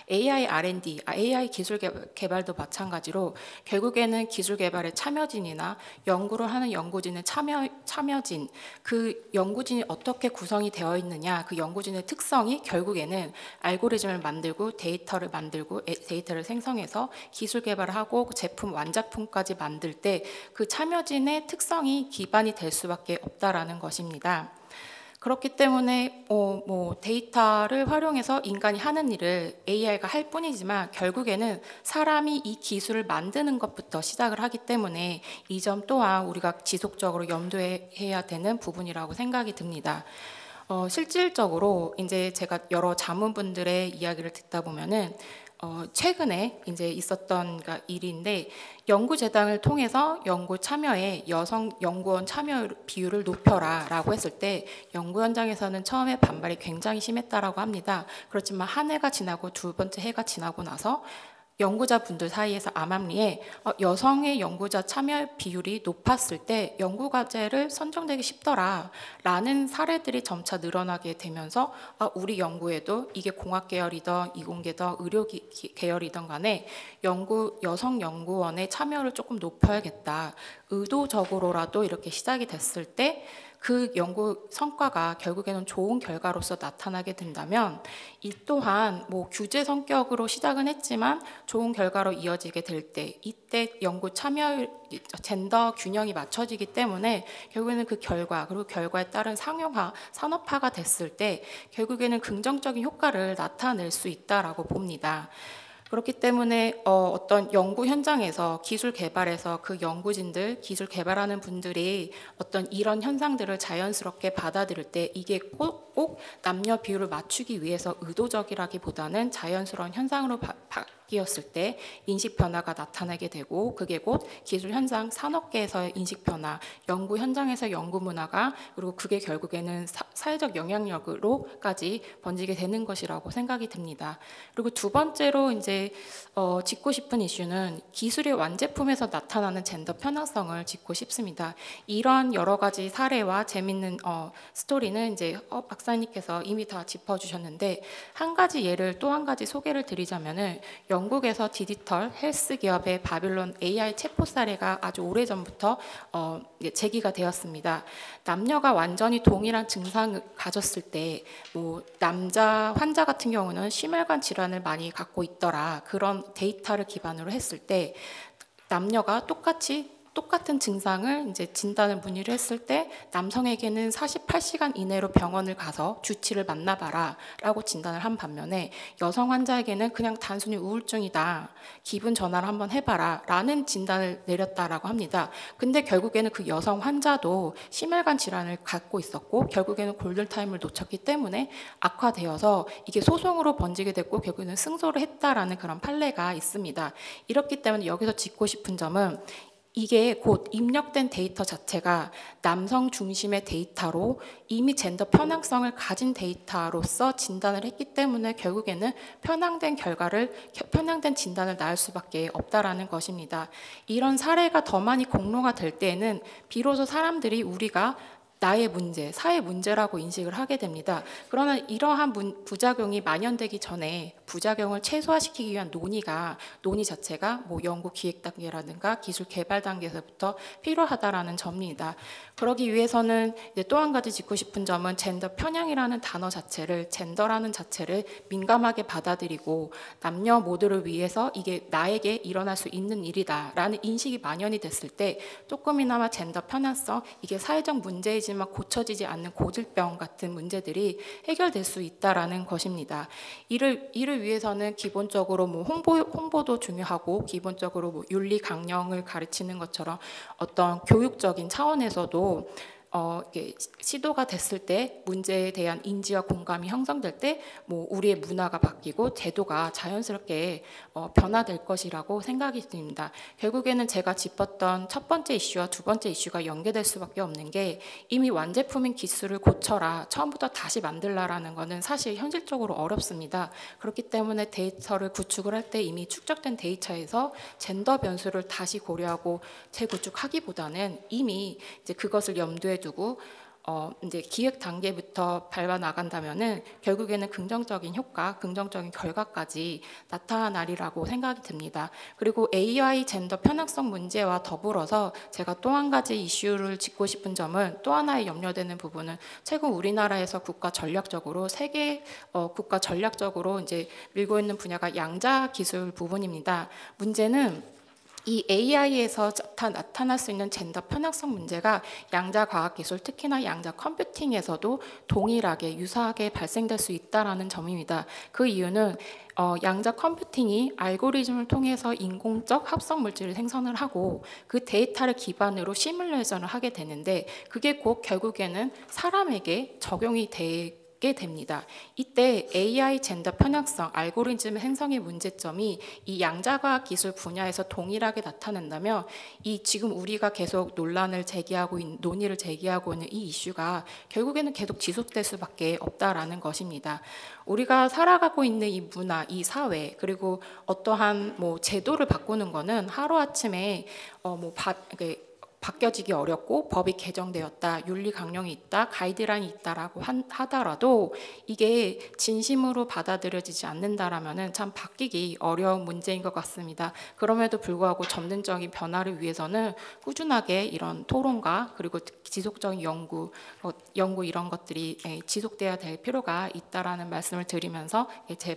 AI R&D, AI 기술 개발도 마찬가지로 결국에는 기술 개발의 참여진이나 연구를 하는 연구진의 참여진, 그 연구진이 어떻게 구성이 되어 있느냐, 그 연구진의 특성이 결국에는 알고리즘을 만들고 데이터를 생성해서 기술 개발을 하고 제품 완작품까지 만들 때 그 참여진의 특성이 기반이 될 수밖에 없다라는 것입니다. 그렇기 때문에 데이터를 활용해서 인간이 하는 일을 AI가 할 뿐이지만 결국에는 사람이 이 기술을 만드는 것부터 시작을 하기 때문에 이 점 또한 우리가 지속적으로 염두해야 되는 부분이라고 생각이 듭니다. 실질적으로 이제 제가 여러 자문분들의 이야기를 듣다 보면은 최근에 이제 있었던 일인데 연구재단을 통해서 연구 참여에 여성 연구원 참여 비율을 높여라라고 했을 때 연구 현장에서는 처음에 반발이 굉장히 심했다라고 합니다. 그렇지만 한 해가 지나고 두 번째 해가 지나고 나서 연구자분들 사이에서 암암리에 여성의 연구자 참여 비율이 높았을 때 연구과제를 선정되기 쉽더라 라는 사례들이 점차 늘어나게 되면서 우리 연구에도 이게 공학 계열이든 이공계든 의료 계열이든 간에 여성 연구원의 참여를 조금 높여야겠다. 의도적으로라도 이렇게 시작이 됐을 때 그 연구 성과가 결국에는 좋은 결과로서 나타나게 된다면 이 또한 규제 성격으로 시작은 했지만 좋은 결과로 이어지게 될 때 이때 연구 참여 젠더 균형이 맞춰지기 때문에 결국에는 그 결과 그리고 결과에 따른 상용화 산업화가 됐을 때 결국에는 긍정적인 효과를 나타낼 수 있다라고 봅니다. 그렇기 때문에 어떤 연구 현장에서 기술 개발에서 그 연구진들, 기술 개발하는 분들이 어떤 이런 현상들을 자연스럽게 받아들일 때 이게 꼭 꼭 남녀 비율을 맞추기 위해서 의도적이라기보다는 자연스러운 현상으로 바뀌었을 때 인식 변화가 나타나게 되고, 그게 곧 기술 현장 산업계에서의 인식 변화, 연구 현장에서 연구 문화가, 그리고 그게 결국에는 사회적 영향력으로까지 번지게 되는 것이라고 생각이 듭니다. 그리고 두 번째로 이제 짚고 싶은 이슈는 기술의 완제품에서 나타나는 젠더 편향성을 짚고 싶습니다. 이러한 여러 가지 사례와 재밌는 스토리는 이제 박사님께서 이미 다 짚어주셨는데, 한 가지 예를 또 한 가지 소개를 드리자면은 영국에서 디지털 헬스 기업의 바빌론 AI 챗봇 사례가 아주 오래전부터 제기가 되었습니다. 남녀가 완전히 동일한 증상을 가졌을 때, 뭐 남자 환자 같은 경우는 심혈관 질환을 많이 갖고 있더라, 그런 데이터를 기반으로 했을 때 남녀가 똑같은 증상을 이제 진단을 문의를 했을 때 남성에게는 48시간 이내로 병원을 가서 주치를 만나봐라 라고 진단을 한 반면에, 여성 환자에게는 그냥 단순히 우울증이다, 기분 전환을 한번 해봐라 라는 진단을 내렸다라고 합니다. 근데 결국에는 그 여성 환자도 심혈관 질환을 갖고 있었고 결국에는 골든타임을 놓쳤기 때문에 악화되어서 이게 소송으로 번지게 됐고 결국에는 승소를 했다라는 그런 판례가 있습니다. 이렇기 때문에 여기서 짚고 싶은 점은, 이게 곧 입력된 데이터 자체가 남성 중심의 데이터로 이미 젠더 편향성을 가진 데이터로서 진단을 했기 때문에 결국에는 편향된 진단을 낳을 수밖에 없다라는 것입니다. 이런 사례가 더 많이 공로가 될 때에는 비로소 사람들이 우리가 나의 문제, 사회 문제라고 인식을 하게 됩니다. 그러나 이러한 부작용이 만연되기 전에 부작용을 최소화시키기 위한 논의 자체가 뭐 연구 기획 단계라든가 기술 개발 단계에서부터 필요하다라는 점입니다. 그러기 위해서는 이제 또 한 가지 짚고 싶은 점은, 젠더 편향이라는 단어 자체를, 젠더라는 자체를 민감하게 받아들이고 남녀 모두를 위해서 이게 나에게 일어날 수 있는 일이다라는 인식이 만연이 됐을 때 조금이나마 젠더 편향성, 이게 사회적 문제이지만 고쳐지지 않는 고질병 같은 문제들이 해결될 수 있다라는 것입니다. 이를 위해서는 기본적으로 뭐 홍보도 중요하고, 기본적으로 뭐 윤리 강령을 가르치는 것처럼 어떤 교육적인 차원에서도 이렇게 시도가 됐을 때, 문제에 대한 인지와 공감이 형성될 때 뭐 우리의 문화가 바뀌고 제도가 자연스럽게 변화될 것이라고 생각이 듭니다. 결국에는 제가 짚었던 첫 번째 이슈와 두 번째 이슈가 연계될 수밖에 없는 게, 이미 완제품인 기술을 고쳐라, 처음부터 다시 만들라라는 것은 사실 현실적으로 어렵습니다. 그렇기 때문에 데이터를 구축을 할 때 이미 축적된 데이터에서 젠더 변수를 다시 고려하고 재구축하기보다는 이미 이제 그것을 염두에 두고 이제 기획 단계부터 밟아 나간다면은 결국에는 긍정적인 효과, 긍정적인 결과까지 나타나리라고 생각이 듭니다. 그리고 AI 젠더 편향성 문제와 더불어서 제가 또 한 가지 이슈를 짚고 싶은 점은, 또 하나의 염려되는 부분은 최근 우리나라에서 국가 전략적으로 세계 국가 전략적으로 이제 밀고 있는 분야가 양자 기술 부분입니다. 문제는 이 AI에서 나타날 수 있는 젠더 편향성 문제가 양자 과학기술, 특히나 양자 컴퓨팅에서도 동일하게 유사하게 발생될 수 있다는 점입니다. 그 이유는 양자 컴퓨팅이 알고리즘을 통해서 인공적 합성 물질을 생성을 하고 그 데이터를 기반으로 시뮬레이션을 하게 되는데, 그게 곧 결국에는 사람에게 적용이 되게 됩니다. 이때 AI 젠더 편향성, 알고리즘 생성의 문제점이 이 양자과학 기술 분야에서 동일하게 나타난다면, 이 지금 우리가 계속 논의를 제기하고 있는 이 이슈가 결국에는 계속 지속될 수밖에 없다라는 것입니다. 우리가 살아가고 있는 이 문화, 이 사회, 그리고 어떠한 뭐 제도를 바꾸는 거는 하루아침에 바뀌어지기 어렵고, 법이 개정되었다, 윤리 강령이 있다, 가이드라인이 있다라고 하더라도 이게 진심으로 받아들여지지 않는다라면은 참 바뀌기 어려운 문제인 것 같습니다. 그럼에도 불구하고 점진적인 변화를 위해서는 꾸준하게 이런 토론과 그리고 지속적인 연구 이런 것들이 지속돼야 될 필요가 있다라는 말씀을 드리면서 제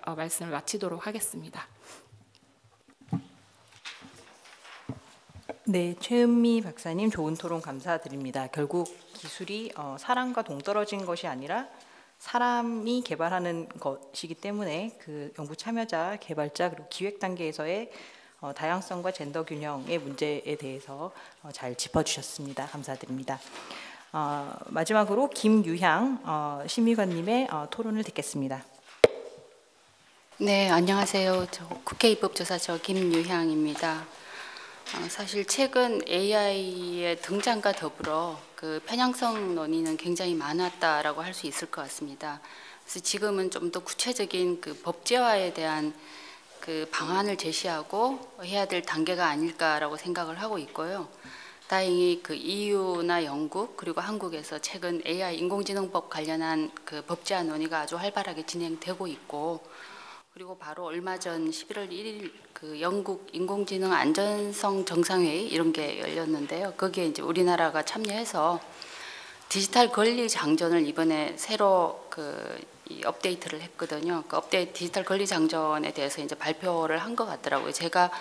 말씀을 마치도록 하겠습니다. 네, 최은미 박사님 좋은 토론 감사드립니다. 결국 기술이 사람과 동떨어진 것이 아니라 사람이 개발하는 것이기 때문에 그 연구 참여자, 개발자 그리고 기획 단계에서의 다양성과 젠더 균형의 문제에 대해서 잘 짚어주셨습니다. 감사드립니다. 마지막으로 김유향 심의관님의 토론을 듣겠습니다. 네, 안녕하세요. 저 국회 입법조사처 김유향입니다. 사실 최근 AI의 등장과 더불어 그 편향성 논의는 굉장히 많았다라고 할 수 있을 것 같습니다. 그래서 지금은 좀 더 구체적인 그 법제화에 대한 그 방안을 제시하고 해야 될 단계가 아닐까라고 생각을 하고 있고요. 다행히 그 EU나 영국 그리고 한국에서 최근 AI 인공지능법 관련한 그 법제화 논의가 아주 활발하게 진행되고 있고, 그리고 바로 얼마 전 11월 1일 그 영국 인공지능 안전성 정상회의 이런 게 열렸는데요. 거기에 이제 우리나라가 참여해서 디지털 권리 장전을 이번에 새로 이 업데이트를 했거든요. 그 디지털 권리 장전에 대해서 이제 발표를 한 것 같더라고요. 제가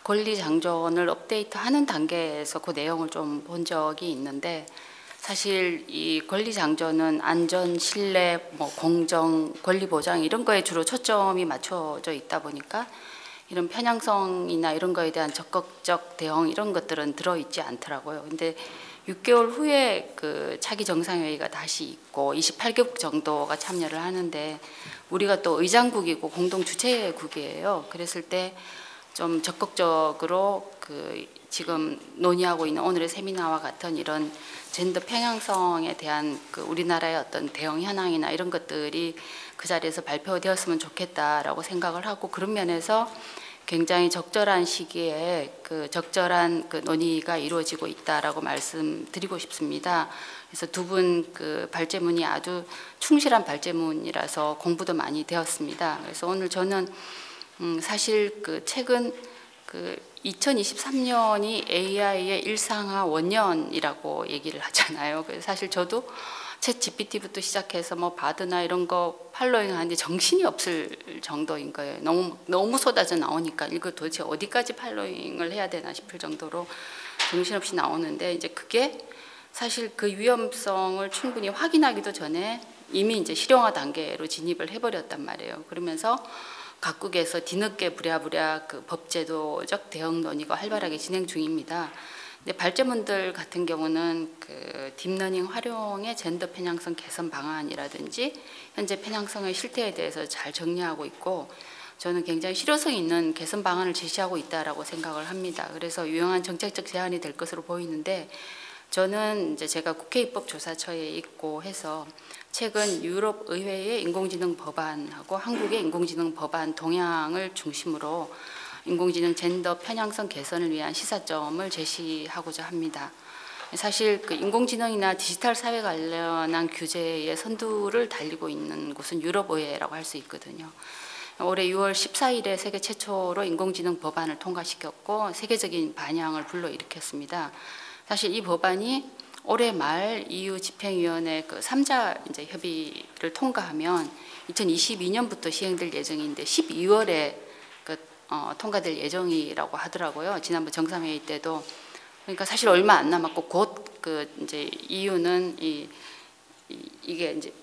권리 장전을 업데이트하는 단계에서 그 내용을 좀 본 적이 있는데, 사실 이 권리 장전은 안전, 신뢰, 공정, 권리 보장 이런 거에 주로 초점이 맞춰져 있다 보니까 이런 편향성이나 이런 거에 대한 적극적 대응 이런 것들은 들어있지 않더라고요. 근데 6개월 후에 그 차기 정상회의가 다시 있고 28개국 정도가 참여를 하는데, 우리가 또 의장국이고 공동 주최국이에요. 그랬을 때 좀 적극적으로 그 지금 논의하고 있는 오늘의 세미나와 같은 이런 젠더 편향성에 대한 그 우리나라의 어떤 대응 현황이나 이런 것들이 그 자리에서 발표되었으면 좋겠다라고 생각을 하고, 그런 면에서 굉장히 적절한 시기에 그 적절한 그 논의가 이루어지고 있다라고 말씀드리고 싶습니다. 그래서 두 분 그 발제문이 아주 충실한 발제문이라서 공부도 많이 되었습니다. 그래서 오늘 저는 사실 그 최근 그 2023년이 AI의 일상화 원년이라고 얘기를 하잖아요. 그래서 사실 저도 챗 GPT부터 시작해서 바드나 이런 거 팔로잉 하는데 정신이 없을 정도인 거예요. 너무 쏟아져 나오니까 이거 도대체 어디까지 팔로잉을 해야 되나 싶을 정도로 정신없이 나오는데, 이제 그게 사실 그 위험성을 충분히 확인하기도 전에 이미 이제 실용화 단계로 진입을 해버렸단 말이에요. 그러면서 각국에서 뒤늦게 부랴부랴 그 법제도적 대응 논의가 활발하게 진행 중입니다. 근데 발제문들 같은 경우는 그 딥러닝 활용의 젠더 편향성 개선 방안이라든지 현재 편향성의 실태에 대해서 잘 정리하고 있고, 저는 굉장히 실효성 있는 개선 방안을 제시하고 있다라고 생각을 합니다. 그래서 유용한 정책적 제안이 될 것으로 보이는데, 저는 이제 제가 국회 입법조사처에 있고 해서 최근 유럽 의회의 인공지능 법안하고 한국의 인공지능 법안 동향을 중심으로 인공지능 젠더 편향성 개선을 위한 시사점을 제시하고자 합니다. 사실 그 인공지능이나 디지털 사회 관련한 규제의 선두를 달리고 있는 곳은 유럽 의회라고 할 수 있거든요. 올해 6월 14일에 세계 최초로 인공지능 법안을 통과시켰고 세계적인 반향을 불러일으켰습니다. 사실 이 법안이 올해 말 EU 집행위원회 그 3자 이제 협의를 통과하면 2022년부터 시행될 예정인데 12월에 통과될 예정이라고 하더라고요. 지난번 정상회의 때도. 그러니까 사실 얼마 안 남았고 곧 그 이제 EU는 이게 이제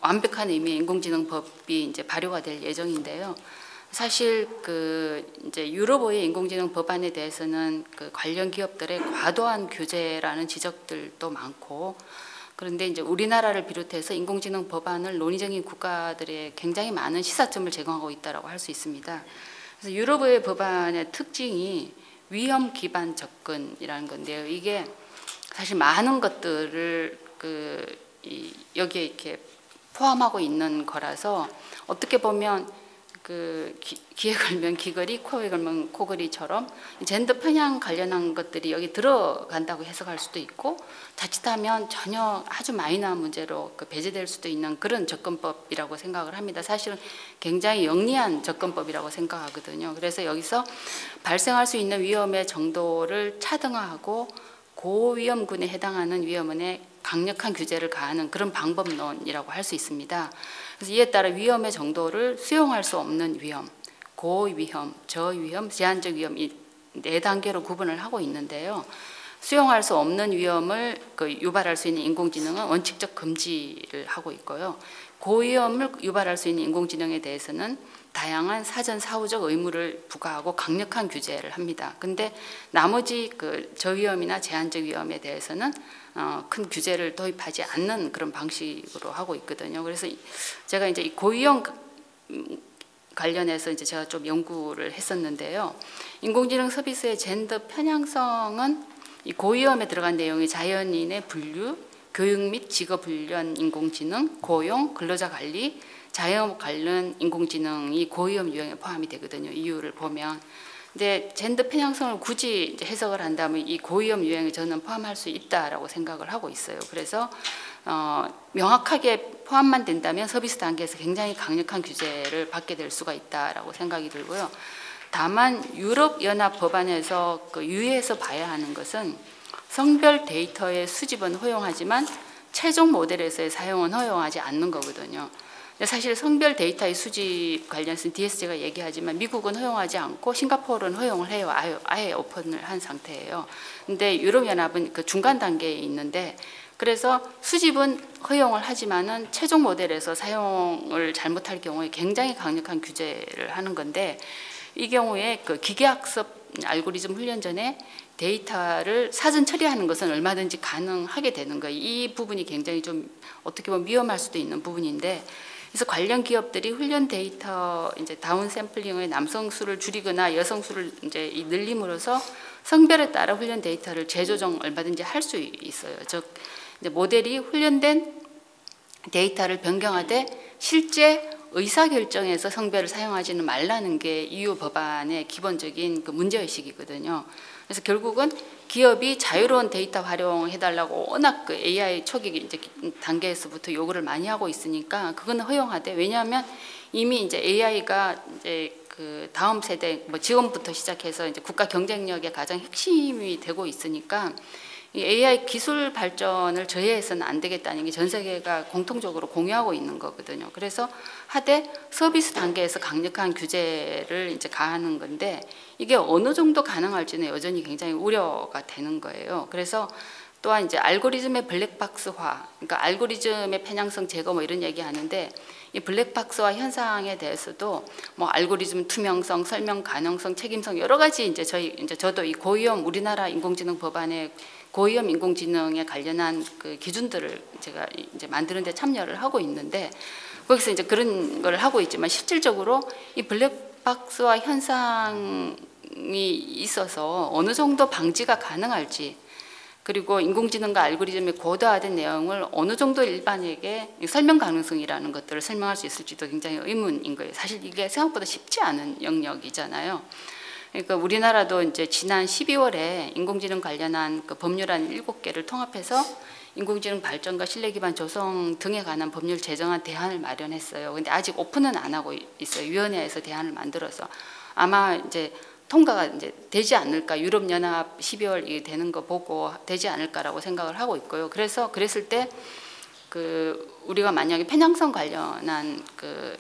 완벽한 의미의 인공지능법이 이제 발효가 될 예정인데요. 사실 그 이제 유럽의 인공지능 법안에 대해서는 그 관련 기업들의 과도한 규제라는 지적들도 많고, 그런데 이제 우리나라를 비롯해서 인공지능 법안을 논의적인 국가들의 굉장히 많은 시사점을 제공하고 있다라고 할 수 있습니다. 그래서 유럽의 법안의 특징이 위험 기반 접근이라는 건데요. 이게 사실 많은 것들을 여기에 이렇게 포함하고 있는 거라서 어떻게 보면 그 귀에 걸면 귀걸이, 코에 걸면 코걸이처럼 젠더 편향 관련한 것들이 여기 들어간다고 해석할 수도 있고, 자칫하면 전혀 아주 마이너한 문제로 배제될 수도 있는 그런 접근법이라고 생각을 합니다. 사실은 굉장히 영리한 접근법이라고 생각하거든요. 그래서 여기서 발생할 수 있는 위험의 정도를 차등화하고 고위험군에 해당하는 위험원에 강력한 규제를 가하는 그런 방법론이라고 할 수 있습니다. 그래서 이에 따라 위험의 정도를 수용할 수 없는 위험, 고위험, 저위험, 제한적 위험 이 4단계로 구분을 하고 있는데요. 수용할 수 없는 위험을 유발할 수 있는 인공지능은 원칙적 금지를 하고 있고요. 고위험을 유발할 수 있는 인공지능에 대해서는 다양한 사전 사후적 의무를 부과하고 강력한 규제를 합니다. 근데 나머지 그 저위험이나 제한적 위험에 대해서는 큰 규제를 도입하지 않는 그런 방식으로 하고 있거든요. 그래서 제가 이제 이 고위험 관련해서 이제 제가 좀 연구를 했었는데요. 인공지능 서비스의 젠더 편향성은 이 고위험에 들어간 내용이 자연인의 분류, 교육 및 직업 훈련 인공지능, 고용, 근로자 관리, 자영업 관련 인공지능이 고위험 유형에 포함이 되거든요. 이유를 보면. 근데 젠더 편향성을 굳이 이제 해석을 한다면 이 고위험 유형에 저는 포함할 수 있다라고 생각을 하고 있어요. 그래서 명확하게 포함만 된다면 서비스 단계에서 굉장히 강력한 규제를 받게 될 수가 있다라고 생각이 들고요. 다만 유럽 연합 법안에서 그 유의해서 봐야 하는 것은 성별 데이터의 수집은 허용하지만 최종 모델에서의 사용은 허용하지 않는 거거든요. 사실 성별 데이터의 수집 관련해서 DSC가 얘기하지만 미국은 허용하지 않고 싱가포르는 허용을 해요. 아예 오픈을 한 상태예요. 근데 유럽연합은 그 중간 단계에 있는데 그래서 수집은 허용을 하지만은 최종 모델에서 사용을 잘못할 경우에 굉장히 강력한 규제를 하는 건데 이 경우에 그 기계학습 알고리즘 훈련 전에 데이터를 사전 처리하는 것은 얼마든지 가능하게 되는 거예요. 이 부분이 굉장히 좀 어떻게 보면 위험할 수도 있는 부분인데 그래서 관련 기업들이 훈련 데이터 이제 다운 샘플링의 남성 수를 줄이거나 여성 수를 이제 늘림으로써 성별에 따라 훈련 데이터를 재조정 얼마든지 할 수 있어요. 즉 이제 모델이 훈련된 데이터를 변경하되 실제 의사결정에서 성별을 사용하지는 말라는 게 EU 법안의 기본적인 그 문제의식이거든요. 그래서 결국은 기업이 자유로운 데이터 활용해달라고 워낙 그 AI 초기 이제 단계에서부터 요구를 많이 하고 있으니까 그건 허용하되 왜냐하면 이미 이제 AI가 이제 그 다음 세대 뭐 지원부터 시작해서 이제 국가 경쟁력의 가장 핵심이 되고 있으니까 이 AI 기술 발전을 저해해서는 안 되겠다는 게 전 세계가 공통적으로 공유하고 있는 거거든요. 그래서 하되 서비스 단계에서 강력한 규제를 이제 가하는 건데 이게 어느 정도 가능할지는 여전히 굉장히 우려가 되는 거예요. 그래서 또한 이제 알고리즘의 블랙박스화, 그러니까 알고리즘의 편향성 제거 뭐 이런 얘기하는데 이 블랙박스화 현상에 대해서도 뭐 알고리즘 투명성, 설명 가능성, 책임성 여러 가지 이제 저도 이 고위험 우리나라 인공지능 법안에 고위험 인공지능에 관련한 그 기준들을 제가 이제 만드는 데 참여를 하고 있는데 거기서 이제 그런 걸 하고 있지만 실질적으로 이 블랙박스화 현상이 있어서 어느 정도 방지가 가능할지 그리고 인공지능과 알고리즘의 고도화된 내용을 어느 정도 일반에게 설명 가능성이라는 것들을 설명할 수 있을지도 굉장히 의문인 거예요. 사실 이게 생각보다 쉽지 않은 영역이잖아요. 그러니까 우리나라도 이제 지난 12월에 인공지능 관련한 그 법률안 7개를 통합해서 인공지능 발전과 신뢰 기반 조성 등에 관한 법률 제정안 대안을 마련했어요. 근데 아직 오픈은 안 하고 있어요. 위원회에서 대안을 만들어서 아마 이제 통과가 이제 되지 않을까. 유럽 연합 12월 되는 거 보고 되지 않을까라고 생각을 하고 있고요. 그래서 그랬을 때 그 우리가 만약에 편향성 관련한 그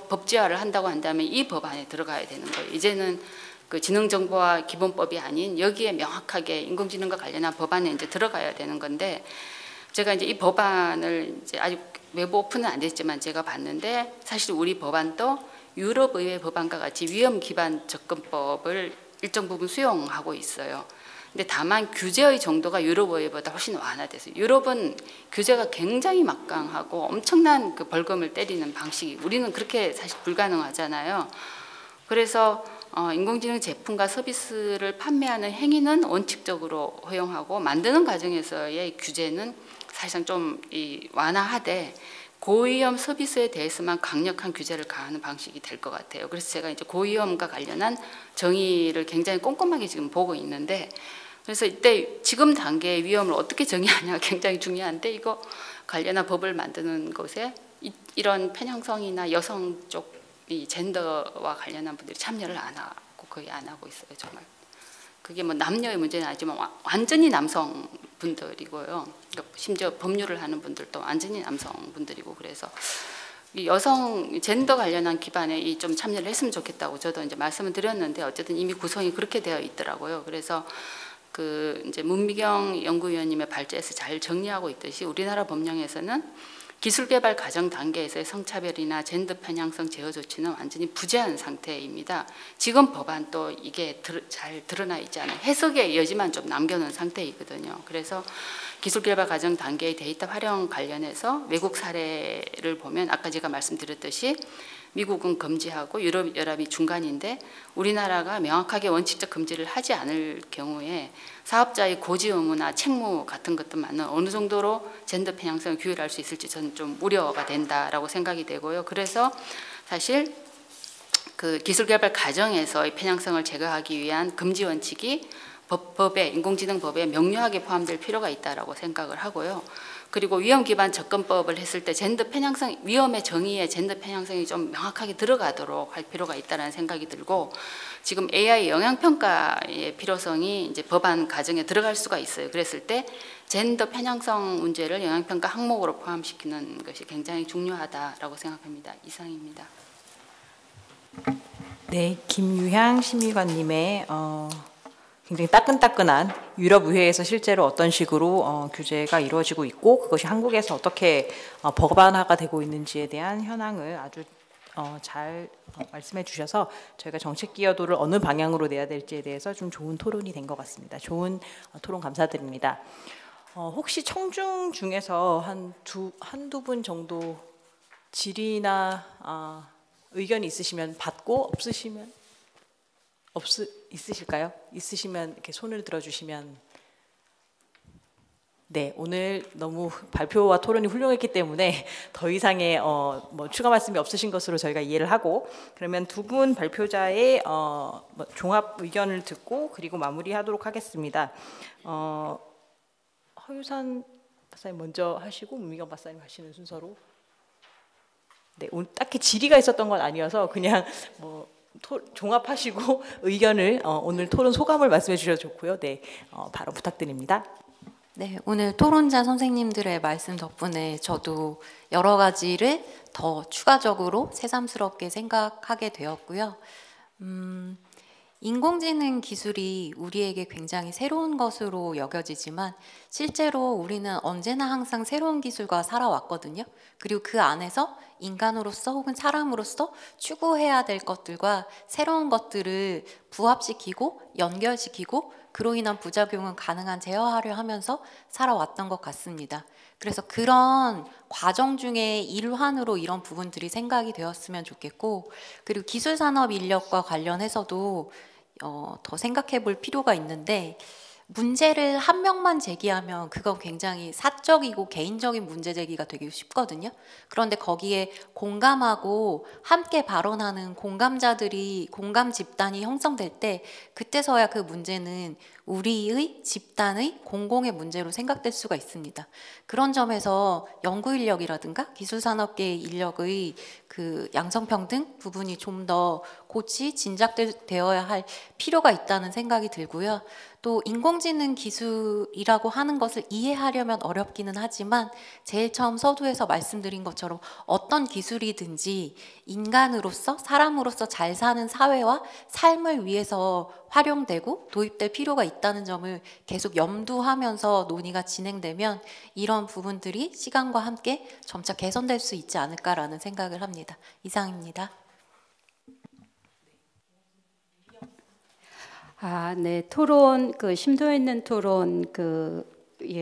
법제화를 한다고 한다면 이 법안에 들어가야 되는 거예요. 이제는 그 지능정보화 기본법이 아닌 여기에 명확하게 인공지능과 관련한 법안에 이제 들어가야 되는 건데 제가 이제 이 법안을 이제 아직 외부 오픈은 안 됐지만 제가 봤는데 사실 우리 법안도 유럽 의회 법안과 같이 위험 기반 접근법을 일정 부분 수용하고 있어요. 근데 다만 규제의 정도가 유럽 의회보다 훨씬 완화돼서 유럽은 규제가 굉장히 막강하고 엄청난 그 벌금을 때리는 방식이 우리는 그렇게 사실 불가능하잖아요. 그래서 인공지능 제품과 서비스를 판매하는 행위는 원칙적으로 허용하고 만드는 과정에서의 규제는 사실상 좀 완화하되 고위험 서비스에 대해서만 강력한 규제를 가하는 방식이 될 것 같아요. 그래서 제가 이제 고위험과 관련한 정의를 굉장히 꼼꼼하게 지금 보고 있는데 그래서 이때 지금 단계의 위험을 어떻게 정의하냐가 굉장히 중요한데 이거 관련한 법을 만드는 것에 이런 편향성이나 여성 쪽 이 젠더와 관련한 분들이 참여를 안 하고 거의 안 하고 있어요. 정말 그게 뭐 남녀의 문제는 아니지만 완전히 남성 분들이고요. 심지어 법률을 하는 분들도 완전히 남성 분들이고 그래서 이 여성 젠더 관련한 기반에 이 좀 참여를 했으면 좋겠다고 저도 이제 말씀을 드렸는데 어쨌든 이미 구성이 그렇게 되어 있더라고요. 그래서 이제 문미경 연구위원님의 발제에서 잘 정리하고 있듯이 우리나라 법령에서는 기술개발 과정 단계에서의 성차별이나 젠더 편향성 제어 조치는 완전히 부재한 상태입니다. 지금 법안도 이게 잘 드러나 있지 않아요. 해석의 여지만 좀 남겨놓은 상태이거든요. 그래서 기술개발 과정 단계의 데이터 활용 관련해서 외국 사례를 보면 아까 제가 말씀드렸듯이 미국은 금지하고 유럽연합이 중간인데 우리나라가 명확하게 원칙적 금지를 하지 않을 경우에 사업자의 고지 의무나 책무 같은 것들만은 어느 정도로 젠더 편향성을 규율할 수 있을지 저는 좀 우려가 된다라고 생각이 되고요. 그래서 사실 그 기술개발 과정에서의 편향성을 제거하기 위한 금지 원칙이 법에 인공지능 법에 명료하게 포함될 필요가 있다라고 생각을 하고요. 그리고 위험 기반 접근법을 했을 때 젠더 편향성 위험의 정의에 젠더 편향성이 좀 명확하게 들어가도록 할 필요가 있다는 생각이 들고 지금 AI 영향 평가의 필요성이 이제 법안 과정에 들어갈 수가 있어요. 그랬을 때 젠더 편향성 문제를 영향 평가 항목으로 포함시키는 것이 굉장히 중요하다라고 생각합니다. 이상입니다. 네, 김유향 심의관님의 굉장히 따끈따끈한 유럽 의회에서 실제로 어떤 식으로 규제가 이루어지고 있고 그것이 한국에서 어떻게 법안화가 되고 있는지에 대한 현황을 아주 잘 말씀해 주셔서 저희가 정책 기여도를 어느 방향으로 내야 될지에 대해서 좀 좋은 토론이 된 것 같습니다. 좋은 토론 감사드립니다. 혹시 청중 중에서 한두 분 정도 질의나 의견이 있으시면 받고 없으시면 있으실까요? 있으시면 이렇게 손을 들어주시면. 네, 오늘 너무 발표와 토론이 훌륭했기 때문에 더 이상의 뭐 추가 말씀이 없으신 것으로 저희가 이해를 하고 그러면 두 분 발표자의 뭐 종합 의견을 듣고 그리고 마무리하도록 하겠습니다. 허유선 박사님 먼저 하시고 문미경 박사님 하시는 순서로. 네, 오늘 딱히 질의가 있었던 건 아니어서 그냥 뭐 종합하시고 의견을 오늘 토론 소감을 말씀해 주셔도 좋고요. 네, 바로 부탁드립니다. 네, 오늘 토론자 선생님들의 말씀 덕분에 저도 여러 가지를 더 추가적으로 새삼스럽게 생각하게 되었고요. 인공지능 기술이 우리에게 굉장히 새로운 것으로 여겨지지만 실제로 우리는 언제나 항상 새로운 기술과 살아왔거든요. 그리고 그 안에서 인간으로서 혹은 사람으로서 추구해야 될 것들과 새로운 것들을 부합시키고 연결시키고 그로 인한 부작용은 가능한 제어하려 하면서 살아왔던 것 같습니다. 그래서 그런 과정 중에 일환으로 이런 부분들이 생각이 되었으면 좋겠고 그리고 기술산업 인력과 관련해서도 더 생각해 볼 필요가 있는데 문제를 한 명만 제기하면 그건 굉장히 사적이고 개인적인 문제 제기가 되기 쉽거든요. 그런데 거기에 공감하고 함께 발언하는 공감자들이 공감 집단이 형성될 때 그때서야 그 문제는 우리의 집단의 공공의 문제로 생각될 수가 있습니다. 그런 점에서 연구 인력이라든가 기술산업계의 인력의 그 양성평등 부분이 좀 더 진작되어야 할 필요가 있다는 생각이 들고요. 또 인공지능 기술이라고 하는 것을 이해하려면 어렵기는 하지만 제일 처음 서두에서 말씀드린 것처럼 어떤 기술이든지 인간으로서 사람으로서 잘 사는 사회와 삶을 위해서 활용되고 도입될 필요가 있다는 점을 계속 염두하면서 논의가 진행되면 이런 부분들이 시간과 함께 점차 개선될 수 있지 않을까라는 생각을 합니다. 이상입니다. 네, 토론 심도 있는 토론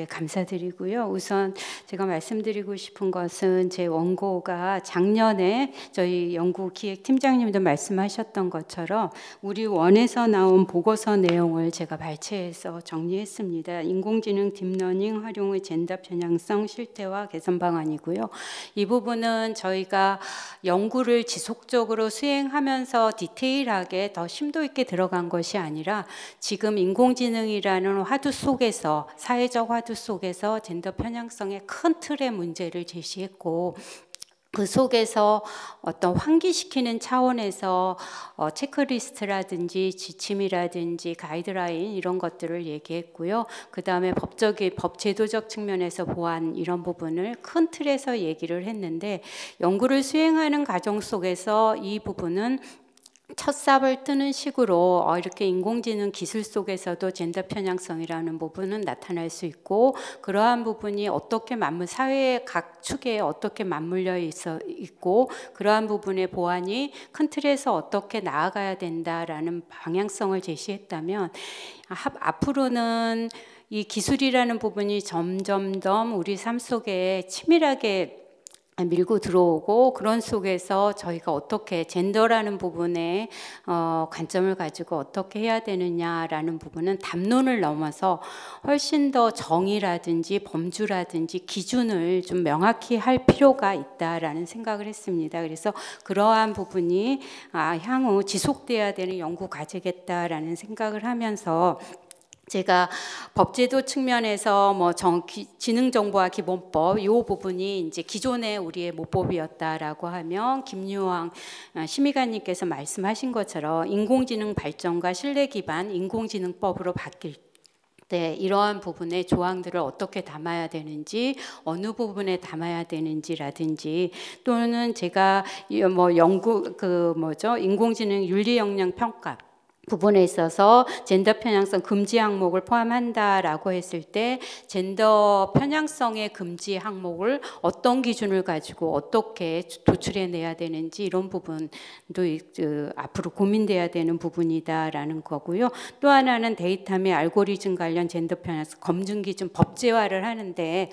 감사드리고요. 우선 제가 말씀드리고 싶은 것은 제 원고가 작년에 저희 연구기획팀장님도 말씀하셨던 것처럼 우리 원에서 나온 보고서 내용을 제가 발췌해서 정리했습니다. 인공지능 딥러닝 활용의 젠더 편향성 실태와 개선 방안이고요. 이 부분은 저희가 연구를 지속적으로 수행하면서 디테일하게 더 심도 있게 들어간 것이 아니라 지금 인공지능이라는 화두 속에서 사회적 화두 속에서 젠더 편향성의 큰 틀의 문제를 제시했고 그 속에서 어떤 환기시키는 차원에서 체크리스트라든지 지침이라든지 가이드라인 이런 것들을 얘기했고요. 그 다음에 법 제도적 측면에서 보완 이런 부분을 큰 틀에서 얘기를 했는데 연구를 수행하는 과정 속에서 이 부분은 첫 삽을 뜨는 식으로 이렇게 인공지능 기술 속에서도 젠더 편향성이라는 부분은 나타날 수 있고, 그러한 부분이 어떻게 사회의 각 축에 어떻게 맞물려 있고, 그러한 부분의 보완이 큰 틀에서 어떻게 나아가야 된다라는 방향성을 제시했다면, 앞으로는 이 기술이라는 부분이 점점점 우리 삶 속에 치밀하게 밀고 들어오고, 그런 속에서 저희가 어떻게 젠더라는 부분에 관점을 가지고 어떻게 해야 되느냐라는 부분은 담론을 넘어서 훨씬 더 정의라든지 범주라든지 기준을 좀 명확히 할 필요가 있다라는 생각을 했습니다. 그래서 그러한 부분이 향후 지속돼야 되는 연구 과제겠다라는 생각을 하면서, 제가 법제도 측면에서 지능정보화 기본법 이 부분이 이제 기존의 우리의 모법이었다라고 하면, 김유황 심의관님께서 말씀하신 것처럼 인공지능 발전과 신뢰 기반 인공지능법으로 바뀔 때 이러한 부분의 조항들을 어떻게 담아야 되는지, 어느 부분에 담아야 되는지라든지, 또는 제가 인공지능 윤리 역량 평가 부분에 있어서 젠더 편향성 금지 항목을 포함한다라고 했을 때, 젠더 편향성의 금지 항목을 어떤 기준을 가지고 어떻게 도출해내야 되는지, 이런 부분도 앞으로 고민돼야 되는 부분이다라는 거고요. 또 하나는 데이터 및 알고리즘 관련 젠더 편향성 검증 기준 법제화를 하는데,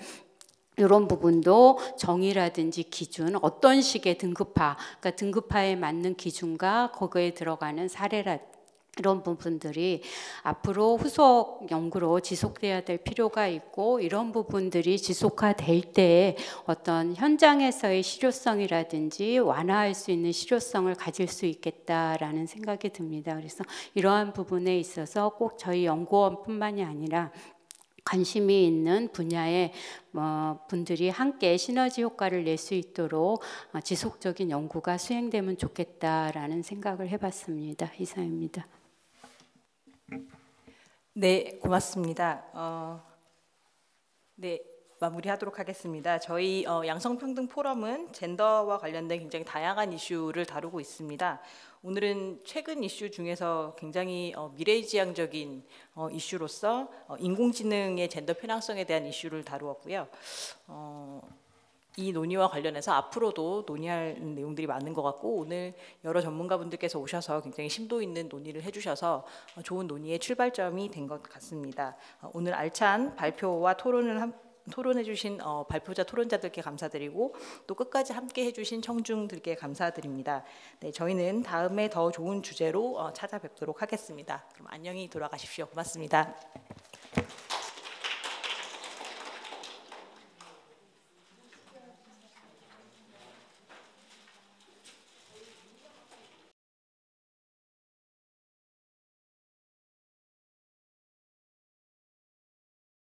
이런 부분도 정의라든지 기준, 어떤 식의 그러니까 등급화에 맞는 기준과 거기에 들어가는 사례라든지, 이런 부분들이 앞으로 후속 연구로 지속돼야 될 필요가 있고, 이런 부분들이 지속화될 때 어떤 현장에서의 실효성이라든지 완화할 수 있는 실효성을 가질 수 있겠다라는 생각이 듭니다. 그래서 이러한 부분에 있어서 꼭 저희 연구원뿐만이 아니라 관심이 있는 분야의 분들이 함께 시너지 효과를 낼 수 있도록 지속적인 연구가 수행되면 좋겠다라는 생각을 해봤습니다. 이상입니다. 네, 고맙습니다. 네, 마무리하도록 하겠습니다. 저희 양성평등 포럼은 젠더와 관련된 굉장히 다양한 이슈를 다루고 있습니다. 오늘은 최근 이슈 중에서 굉장히 미래지향적인 이슈로서 인공지능의 젠더 편향성에 대한 이슈를 다루었고요. 이 논의와 관련해서 앞으로도 논의할 내용들이 많은 것 같고, 오늘 여러 전문가분들께서 오셔서 굉장히 심도 있는 논의를 해주셔서 좋은 논의의 출발점이 된 것 같습니다. 오늘 알찬 발표와 토론해주신 발표자 토론자들께 감사드리고, 또 끝까지 함께 해주신 청중들께 감사드립니다. 네, 저희는 다음에 더 좋은 주제로 찾아뵙도록 하겠습니다. 그럼 안녕히 돌아가십시오. 고맙습니다.